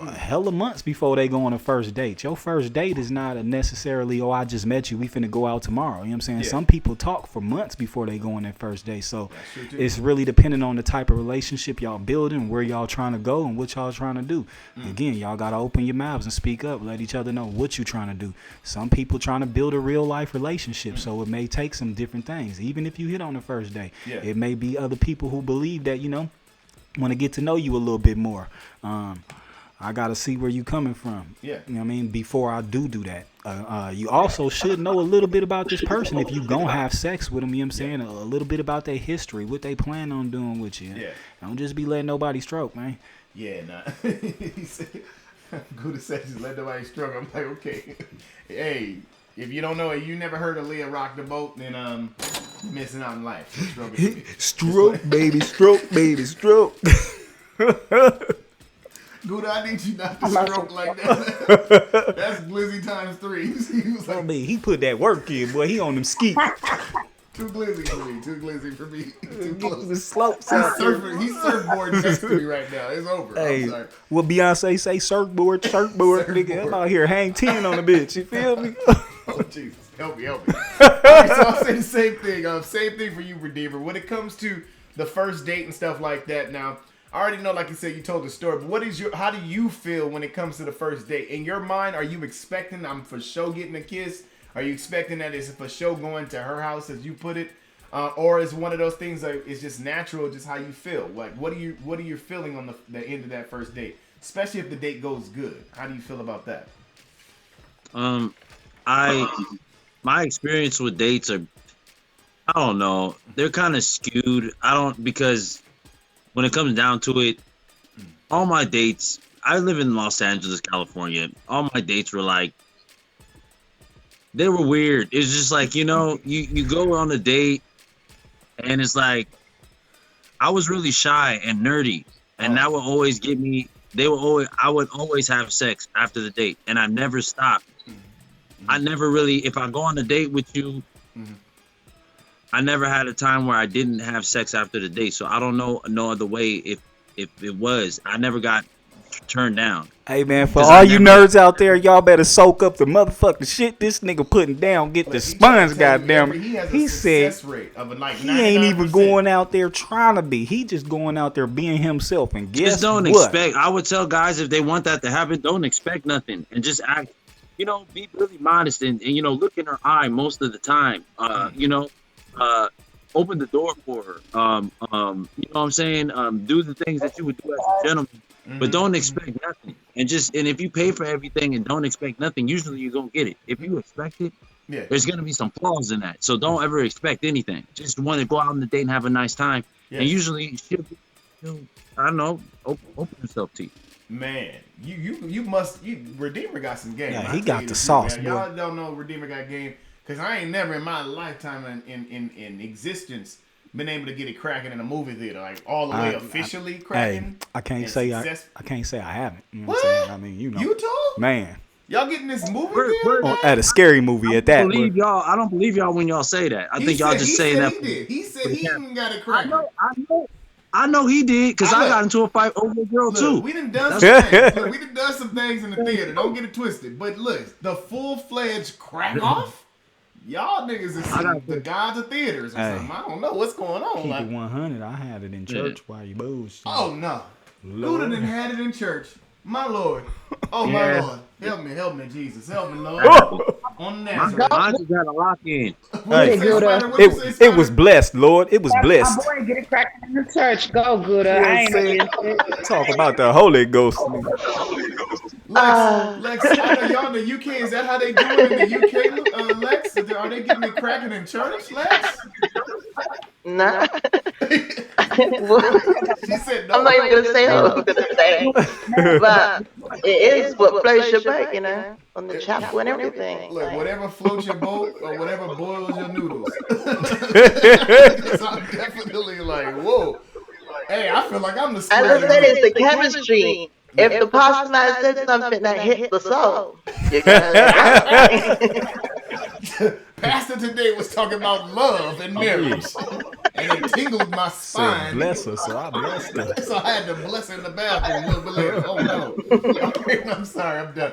a hell of months before they go on a first date. Your first date is not necessarily, I just met you, we finna go out tomorrow. You know what I'm saying? Yeah. Some people talk for months before they go on their first date. So it's really depending on the type of relationship y'all building, where y'all trying to go, and what y'all trying to do. Again, y'all got to open your mouths and speak up. Let each other know what you trying to do. Some people trying to build a real life relationship, so it may take some different things. Even if you hit on the first day, it may be other people who believe that, you know, want to get to know you a little bit more. I gotta see where you coming from. Yeah. You know what I mean? Before I do that. You also should know a little bit about this person if you gonna have sex with them, you know what I'm saying? A little bit about their history, what they plan on doing with you. Yeah. Don't just be letting nobody stroke, man. Yeah, nah. He said, Gouda said, just let nobody stroke. I'm like, okay. Hey, if you don't know it, you never heard of Leah rock the boat, then you're missing out in life. Stroke, baby, stroke, baby, stroke. Gouda, I need you not to stroke like that. That's Glizzy times 3. He was like, He put that work in, boy. He on them skeets. too glizzy for me. Too glizzy for me. Too close. The slopes He's out there. surfboard next to me right now. It's over. Hey, I'm sorry. what Beyonce say? Surfboard, nigga. I'm out here hang 10 on the bitch. You feel me? Oh, Jesus. Help me. All right, so I'll say the same thing. Same thing for you, Redeemer. When it comes to the first date and stuff like that, now, I already know, like you said, you told the story, but how do you feel when it comes to the first date? In your mind, are you expecting I'm for sure getting a kiss? Are you expecting that it's for sure going to her house, as you put it? Or is one of those things that it's just natural, just how you feel? Like, what are you feeling on the end of that first date? Especially if the date goes good. How do you feel about that? My experience with dates are, I don't know, they're kind of skewed. Because when it comes down to it, all my dates, I live in Los Angeles, California. All my dates were like, they were weird. It's just like, you go on a date and it's like, I was really shy and nerdy, and that would always get me, I would always have sex after the date, and I never stopped. I never really, if I go on a date with you, I never had a time where I didn't have sex after the date. So I don't know no other way if it was. I never got turned down. Hey, man, for all you nerds out there, y'all better soak up the motherfucking shit this nigga putting down. Get the sponge, goddamn. He said he ain't even going out there trying to be. He just going out there being himself. And guess just don't what? expect. I would tell guys, if they want that to happen, don't expect nothing and just act. Be really modest and look in her eye most of the time. Open the door for her. You know what I'm saying? Do the things that you would do as a gentleman, but don't expect nothing. And if you pay for everything and don't expect nothing, usually you're gonna get it. If you expect it, there's gonna be some flaws in that. So don't ever expect anything. Just want to go out on the date and have a nice time. And usually she'll, I don't know, open herself to you. Man, you Redeemer got some game. Yeah, he got the sauce, boy. Y'all don't know Redeemer got game, because I ain't never in my lifetime in existence been able to get it cracking in a movie theater, like all the way officially cracking. Hey, I can't say I haven't. You know what? I'm saying? I mean, You told? Man. Y'all getting this movie theater? At a scary movie at that. I don't believe y'all when y'all say that. I think y'all just saying that. He said he even got it cracking. I know he did, because I got into a fight over a girl too. We done done some things. We done done some things in the theater. Don't get it twisted. But look, the full-fledged crack off, y'all niggas is the gods of theaters or something. I don't know what's going on. Keep it 100. I had it in church while you booze. Oh no, Gouda done had it in church. My Lord. Oh my Lord. Help me, Jesus. Help me, Lord. On Nazareth. I just got a lock in. Hey, Gouda. It was blessed, Lord. It was blessed. My boy, get it cracking in the church. Go, Gouda. I ain't Talk about the Holy Ghost. Lex, I know y'all in the UK. Is that how they do it in the UK, Lex? Are they getting it cracking in church, Lex? Nah. She said no. I'm not even going to say what I'm going to say. But it is what floats your boat, on the chapel and everything. Look, whatever floats your boat or whatever boils your noodles. So I'm definitely like, whoa. Hey, I feel like I'm the square. As I said, it's the chemistry. If the pastor man said something that hit the soul, you're gonna Pastor today was talking about love and marriage. And it tingled my spine. Bless her, so I blessed her. So I had to bless her in the bathroom a little bit later. Oh no. I'm sorry, I'm done.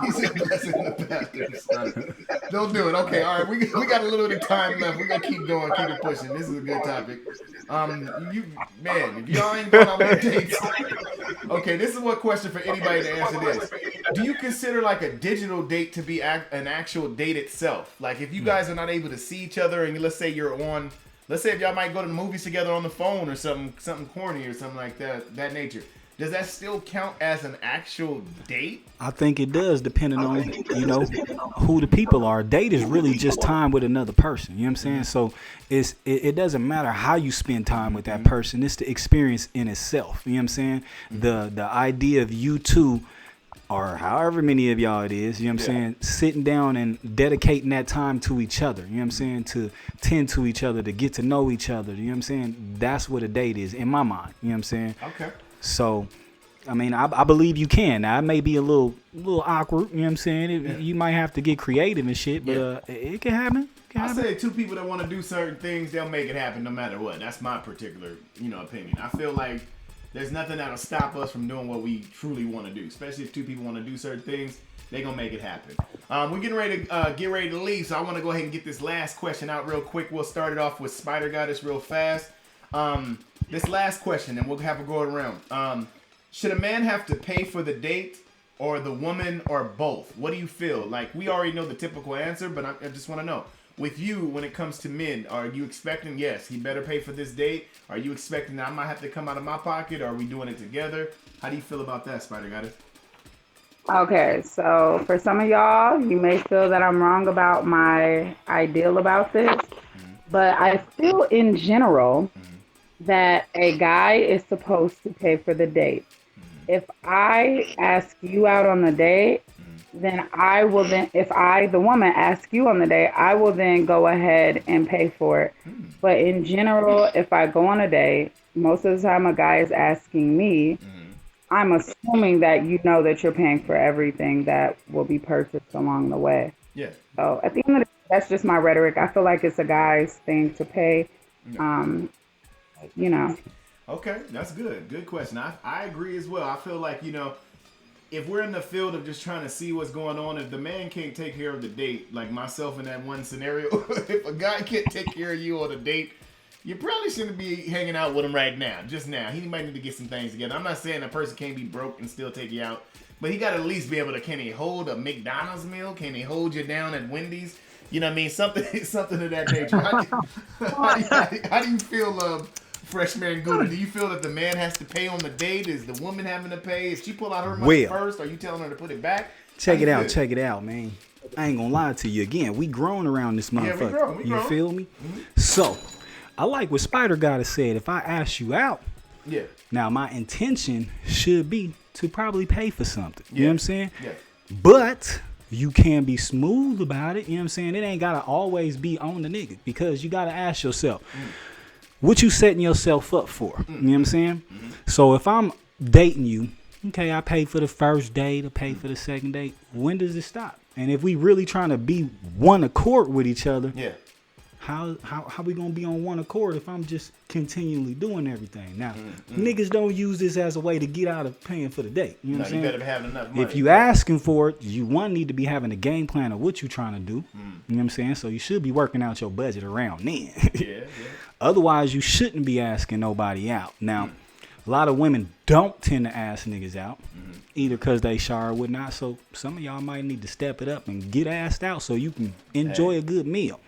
He said bless her in the bathroom. Son. Don't do it. Okay, all right. We got a little bit of time left. We're gonna keep going, keep it pushing. This is a good topic. If y'all ain't going on dates. Okay, this is one question for anybody to answer this. Do you consider like a digital date to be an actual date itself? Like if you guys are not able to see each other and let's say you're on let's say if y'all might go to the movies together on the phone or something corny or something like that nature. Does that still count as an actual date? I think it does, depending on, who the people are. Date is really just time with another person. You know what I'm saying? So it doesn't matter how you spend time with that person. It's the experience in itself. You know what I'm saying? The idea of you two, or however many of y'all it is, you know what I'm saying, sitting down and dedicating that time to each other, you know what I'm saying, to tend to each other, to get to know each other, you know what I'm saying? That's what a date is in my mind, you know what I'm saying? Okay. So, I mean, I believe you can. Now, it may be a little awkward, you know what I'm saying? You might have to get creative and shit, but it can happen. I say two people that want to do certain things, they'll make it happen no matter what. That's my particular, opinion. I feel like there's nothing that'll stop us from doing what we truly want to do, especially if two people want to do certain things. They're going to make it happen. We're getting ready to leave, so I want to go ahead and get this last question out real quick. We'll start it off with Spider Godess real fast. This last question, and we'll have a go around. Should a man have to pay for the date, or the woman, or both? What do you feel? Like, we already know the typical answer, but I just want to know. With you, when it comes to men, are you expecting, yes, he better pay for this date? Are you expecting that I might have to come out of my pocket? Or are we doing it together? How do you feel about that, Spider Godess? Okay, so for some of y'all, you may feel that I'm wrong about my ideal about this, but I feel in general that a guy is supposed to pay for the date. If I ask you out on the date, then if I, the woman, ask you on the date, I will then go ahead and pay for it. But in general, if I go on a date, most of the time a guy is asking me, I'm assuming that you know that you're paying for everything that will be purchased along the way. Yeah. So at the end of the day, that's just my rhetoric. I feel like it's a guy's thing to pay. Okay, that's good. Good question. I agree as well. I feel like, if we're in the field of just trying to see what's going on, if the man can't take care of the date, like myself in that one scenario, if a guy can't take care of you on a date, you probably shouldn't be hanging out with him right now, just now. He might need to get some things together. I'm not saying a person can't be broke and still take you out, but he got to at least be able to, can he hold a McDonald's meal? Can he hold you down at Wendy's? You know what I mean? Something of that nature. How do you feel, Freshmayne Gouda? Do you feel that the man has to pay on the date? Is the woman having to pay? If she pull out her money first, are you telling her to put it back? Check it out, man. I ain't gonna lie to you again. We grown around this motherfucker. We grown. You feel me? So, I like what Spider Godess said. If I ask you out, now my intention should be to probably pay for something. You know what I'm saying? Yeah. But you can be smooth about it. You know what I'm saying? It ain't gotta always be on the nigga, because you gotta ask yourself, what you setting yourself up for? You know what I'm saying? So if I'm dating you, okay, I pay for the first date, I pay for the second date. When does it stop? And if we really trying to be one accord with each other, how we gonna be on one accord if I'm just continually doing everything? Now, niggas don't use this as a way to get out of paying for the date. You know what I'm saying? You better be having enough money. If you asking for it, you need to be having a game plan of what you trying to do. You know what I'm saying? So you should be working out your budget around then. Otherwise, you shouldn't be asking nobody out. Now, a lot of women don't tend to ask niggas out, either because they shy or whatnot. So some of y'all might need to step it up and get asked out so you can enjoy a good meal.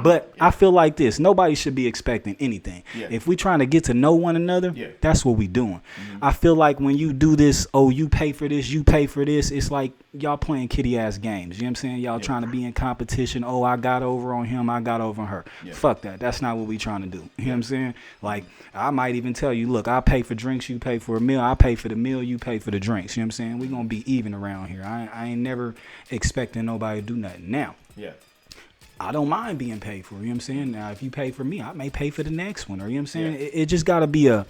But I feel like this. Nobody should be expecting anything. If we trying to get to know one another, that's what we doing. I feel like when you do this, you pay for this, you pay for this, it's like y'all playing kitty ass games. You know what I'm saying? Y'all trying to be in competition. I got over on him, I got over on her. Fuck that. That's not what we trying to do. You know what I'm saying? Like, I might even tell you, look, I pay for drinks, you pay for a meal. I pay for the meal, you pay for the drinks. You know what I'm saying? We gonna be even around here. I ain't never expecting nobody to do nothing. Now, I don't mind being paid for. You know what I'm saying? Now, if you pay for me, I may pay for the next one. Or, you know what I'm saying? It just got to be a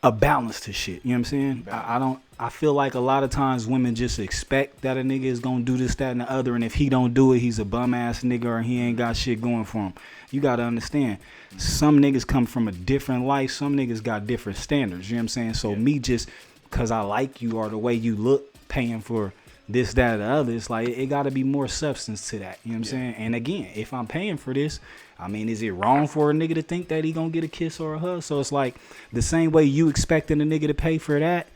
balance to shit. You know what I'm saying? I feel like a lot of times women just expect that a nigga is going to do this, that, and the other. And if he don't do it, he's a bum ass nigga or he ain't got shit going for him. You got to understand. Some niggas come from a different life. Some niggas got different standards. You know what I'm saying? So me just because I like you or the way you look paying for this, that, or the other, it's like it got to be more substance to that. You know what I'm saying? And again, if I'm paying for this, I mean, is it wrong for a nigga to think that he gonna get a kiss or a hug? So it's like the same way you expecting a nigga to pay for that,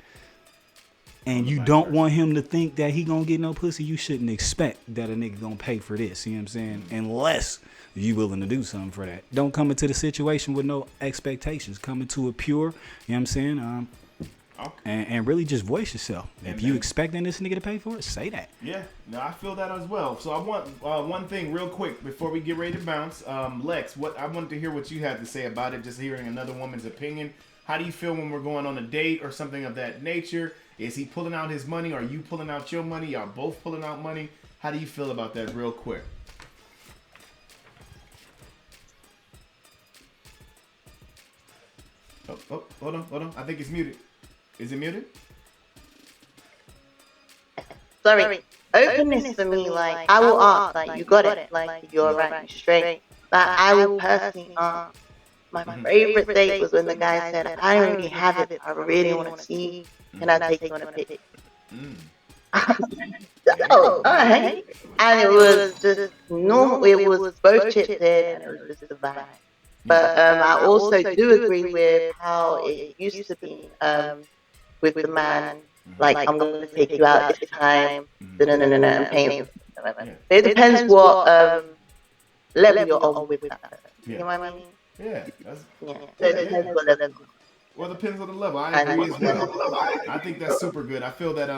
and you don't want him to think that he gonna get no pussy, you shouldn't expect that a nigga gonna pay for this. You know what I'm saying? Unless you willing to do something for that. Don't come into the situation with no expectations. Come into it pure, you know what I'm saying? And really just voice yourself. If you expecting this nigga to pay for it, say that. Yeah, no, I feel that as well. So I want one thing real quick before we get ready to bounce. Lex, I wanted to hear what you had to say about it, just hearing another woman's opinion. How do you feel when we're going on a date or something of that nature? Is he pulling out his money? Are you pulling out your money? Y'all both pulling out money? How do you feel about that real quick? Oh, hold on. I think it's muted. Is it muted? Sorry. Openness for me, like, I will ask, like, you got it, like, you're right, you're straight. But I will personally ask. My favorite date was when the guy said, I already have it, I really want to see, can I take you on a pic? Oh, alright. And it was just normal, it was both chips in, and it was just a vibe. But I also do agree with how it used to be with the man, like, I'm going to take you out this time, and paying for it. It depends what level you're on with that person. You know what I mean? Yeah. So it depends what level. Well, it depends on the level. I agree as well. I think that's super good. I feel that,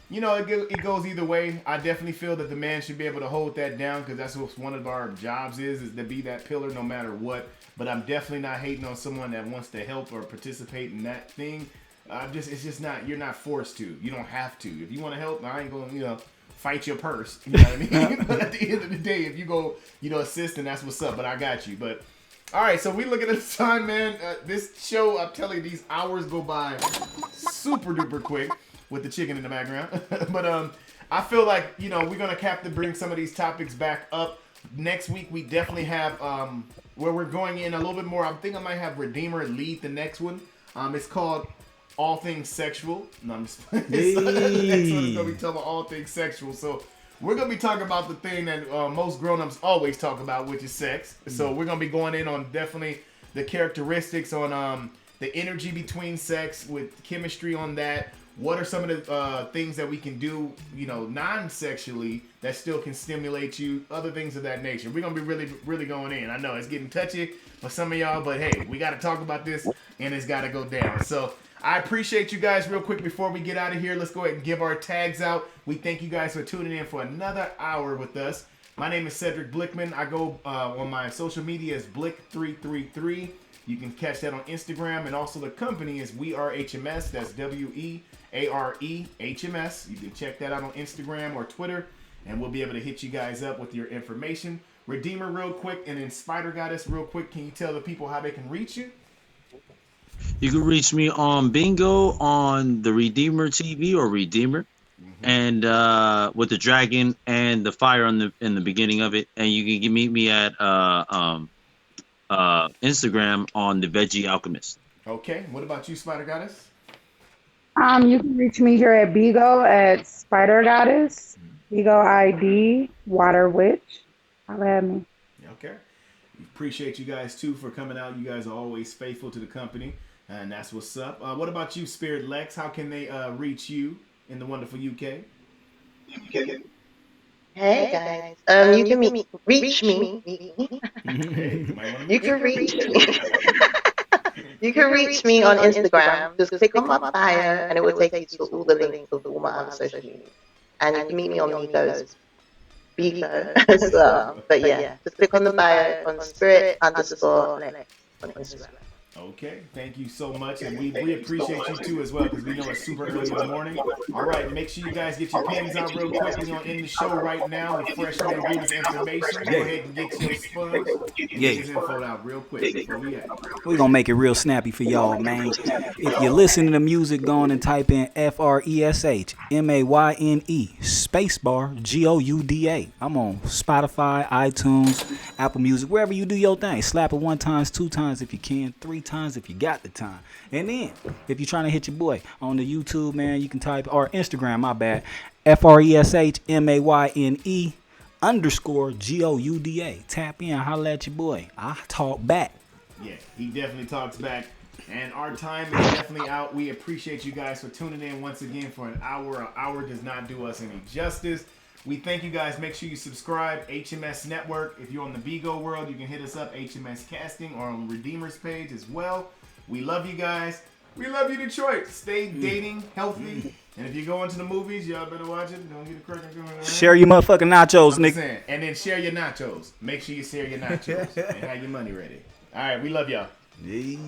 you know, it goes either way. I definitely feel that the man should be able to hold that down because that's what one of our jobs is to be that pillar no matter what. But I'm definitely not hating on someone that wants to help or participate in that thing. It's just not, you're not forced to. You don't have to. If you want to help, I ain't going to, you know, fight your purse. You know what I mean? But at the end of the day, if you go, you know, assist, then that's what's up. But I got you. But all right, so we looking at the time, man. This show, I'm telling you, these hours go by super duper quick with the chicken in the background. But I feel like, you know, we're gonna have to bring some of these topics back up next week. We definitely have where we're going in a little bit more. I think I might have Redeemer lead the next one. It's called All Things Sexual. No, I'm just playing. The next one is gonna be talking about all things sexual. So we're going to be talking about the thing that most grown-ups always talk about, which is sex. So we're going to be going in on definitely the characteristics on the energy between sex, with chemistry on that. What are some of the things that we can do, you know, non-sexually that still can stimulate you, other things of that nature. We're going to be really, really going in. I know it's getting touchy for some of y'all, but hey, we got to talk about this and it's got to go down. So I appreciate you guys real quick before we get out of here. Let's go ahead and give our tags out. We thank you guys for tuning in for another hour with us. My name is Cedric Blickman. I go on my social media as Blic333. You can catch that on Instagram. And also the company is We Are HMS. That's WEARE HMS. You can check that out on Instagram or Twitter. And we'll be able to hit you guys up with your information. Redeemer real quick and then Spider Godess real quick. Can you tell the people how they can reach you? You can reach me on BIGO on the Redeemer TV or Redeemer, and with the dragon and the fire in the beginning of it. And you can meet me at Instagram on the Veggie Alchemist. Okay. What about you, Spider Goddess? You can reach me here at BIGO at Spider Goddess, BIGO ID, Water Witch. Holla at me. Okay. We appreciate you guys too for coming out. You guys are always faithful to the company, and that's what's up. What about you, Spirit Lex? How can they reach you in the wonderful UK? Hey guys, you can reach me. You can reach me. You can reach me on Instagram. Just click on my bio, and it will take you to all the links of all my other social media. And you can meet me on BIGO as well. But yeah, just click on the bio on Spirit_Lex on Instagram. Okay, thank you so much, and we appreciate you too as well, because we know it's super early in the morning. All right, make sure you guys get your pens out real quick. We're gonna end the show right now with Freshmayne Gouda's information. Go ahead and get your sponge. Get his info out real quick before we at. We're gonna make it real snappy for y'all, man. If you're listening to music, go on and type in FRESHMAYNE spacebar GOUDA. I'm on Spotify, iTunes, Apple Music, wherever you do your thing. Slap it 1 time, 2 times if you can, 3 times if you got the time. And then if you're trying to hit your boy on the YouTube, man, you can type, or Instagram, my bad, FRESHMAYNE_GOUDA. Tap in, holla at your boy. I talk back. Yeah, he definitely talks back. And our time is definitely out. We appreciate you guys for tuning in once again for an hour. An hour does not do us any justice. We thank you guys. Make sure you subscribe. HMS Network. If you're on the BIGO world, you can hit us up, HMS Casting, or on Redeemer's page as well. We love you guys. We love you, Detroit. Stay dating, healthy. And if you go into the movies, y'all better watch it. Don't get a crack going around. Share your motherfucking nachos, nigga. Saying. And then share your nachos. Make sure you share your nachos and have your money ready. All right, we love y'all. Peace.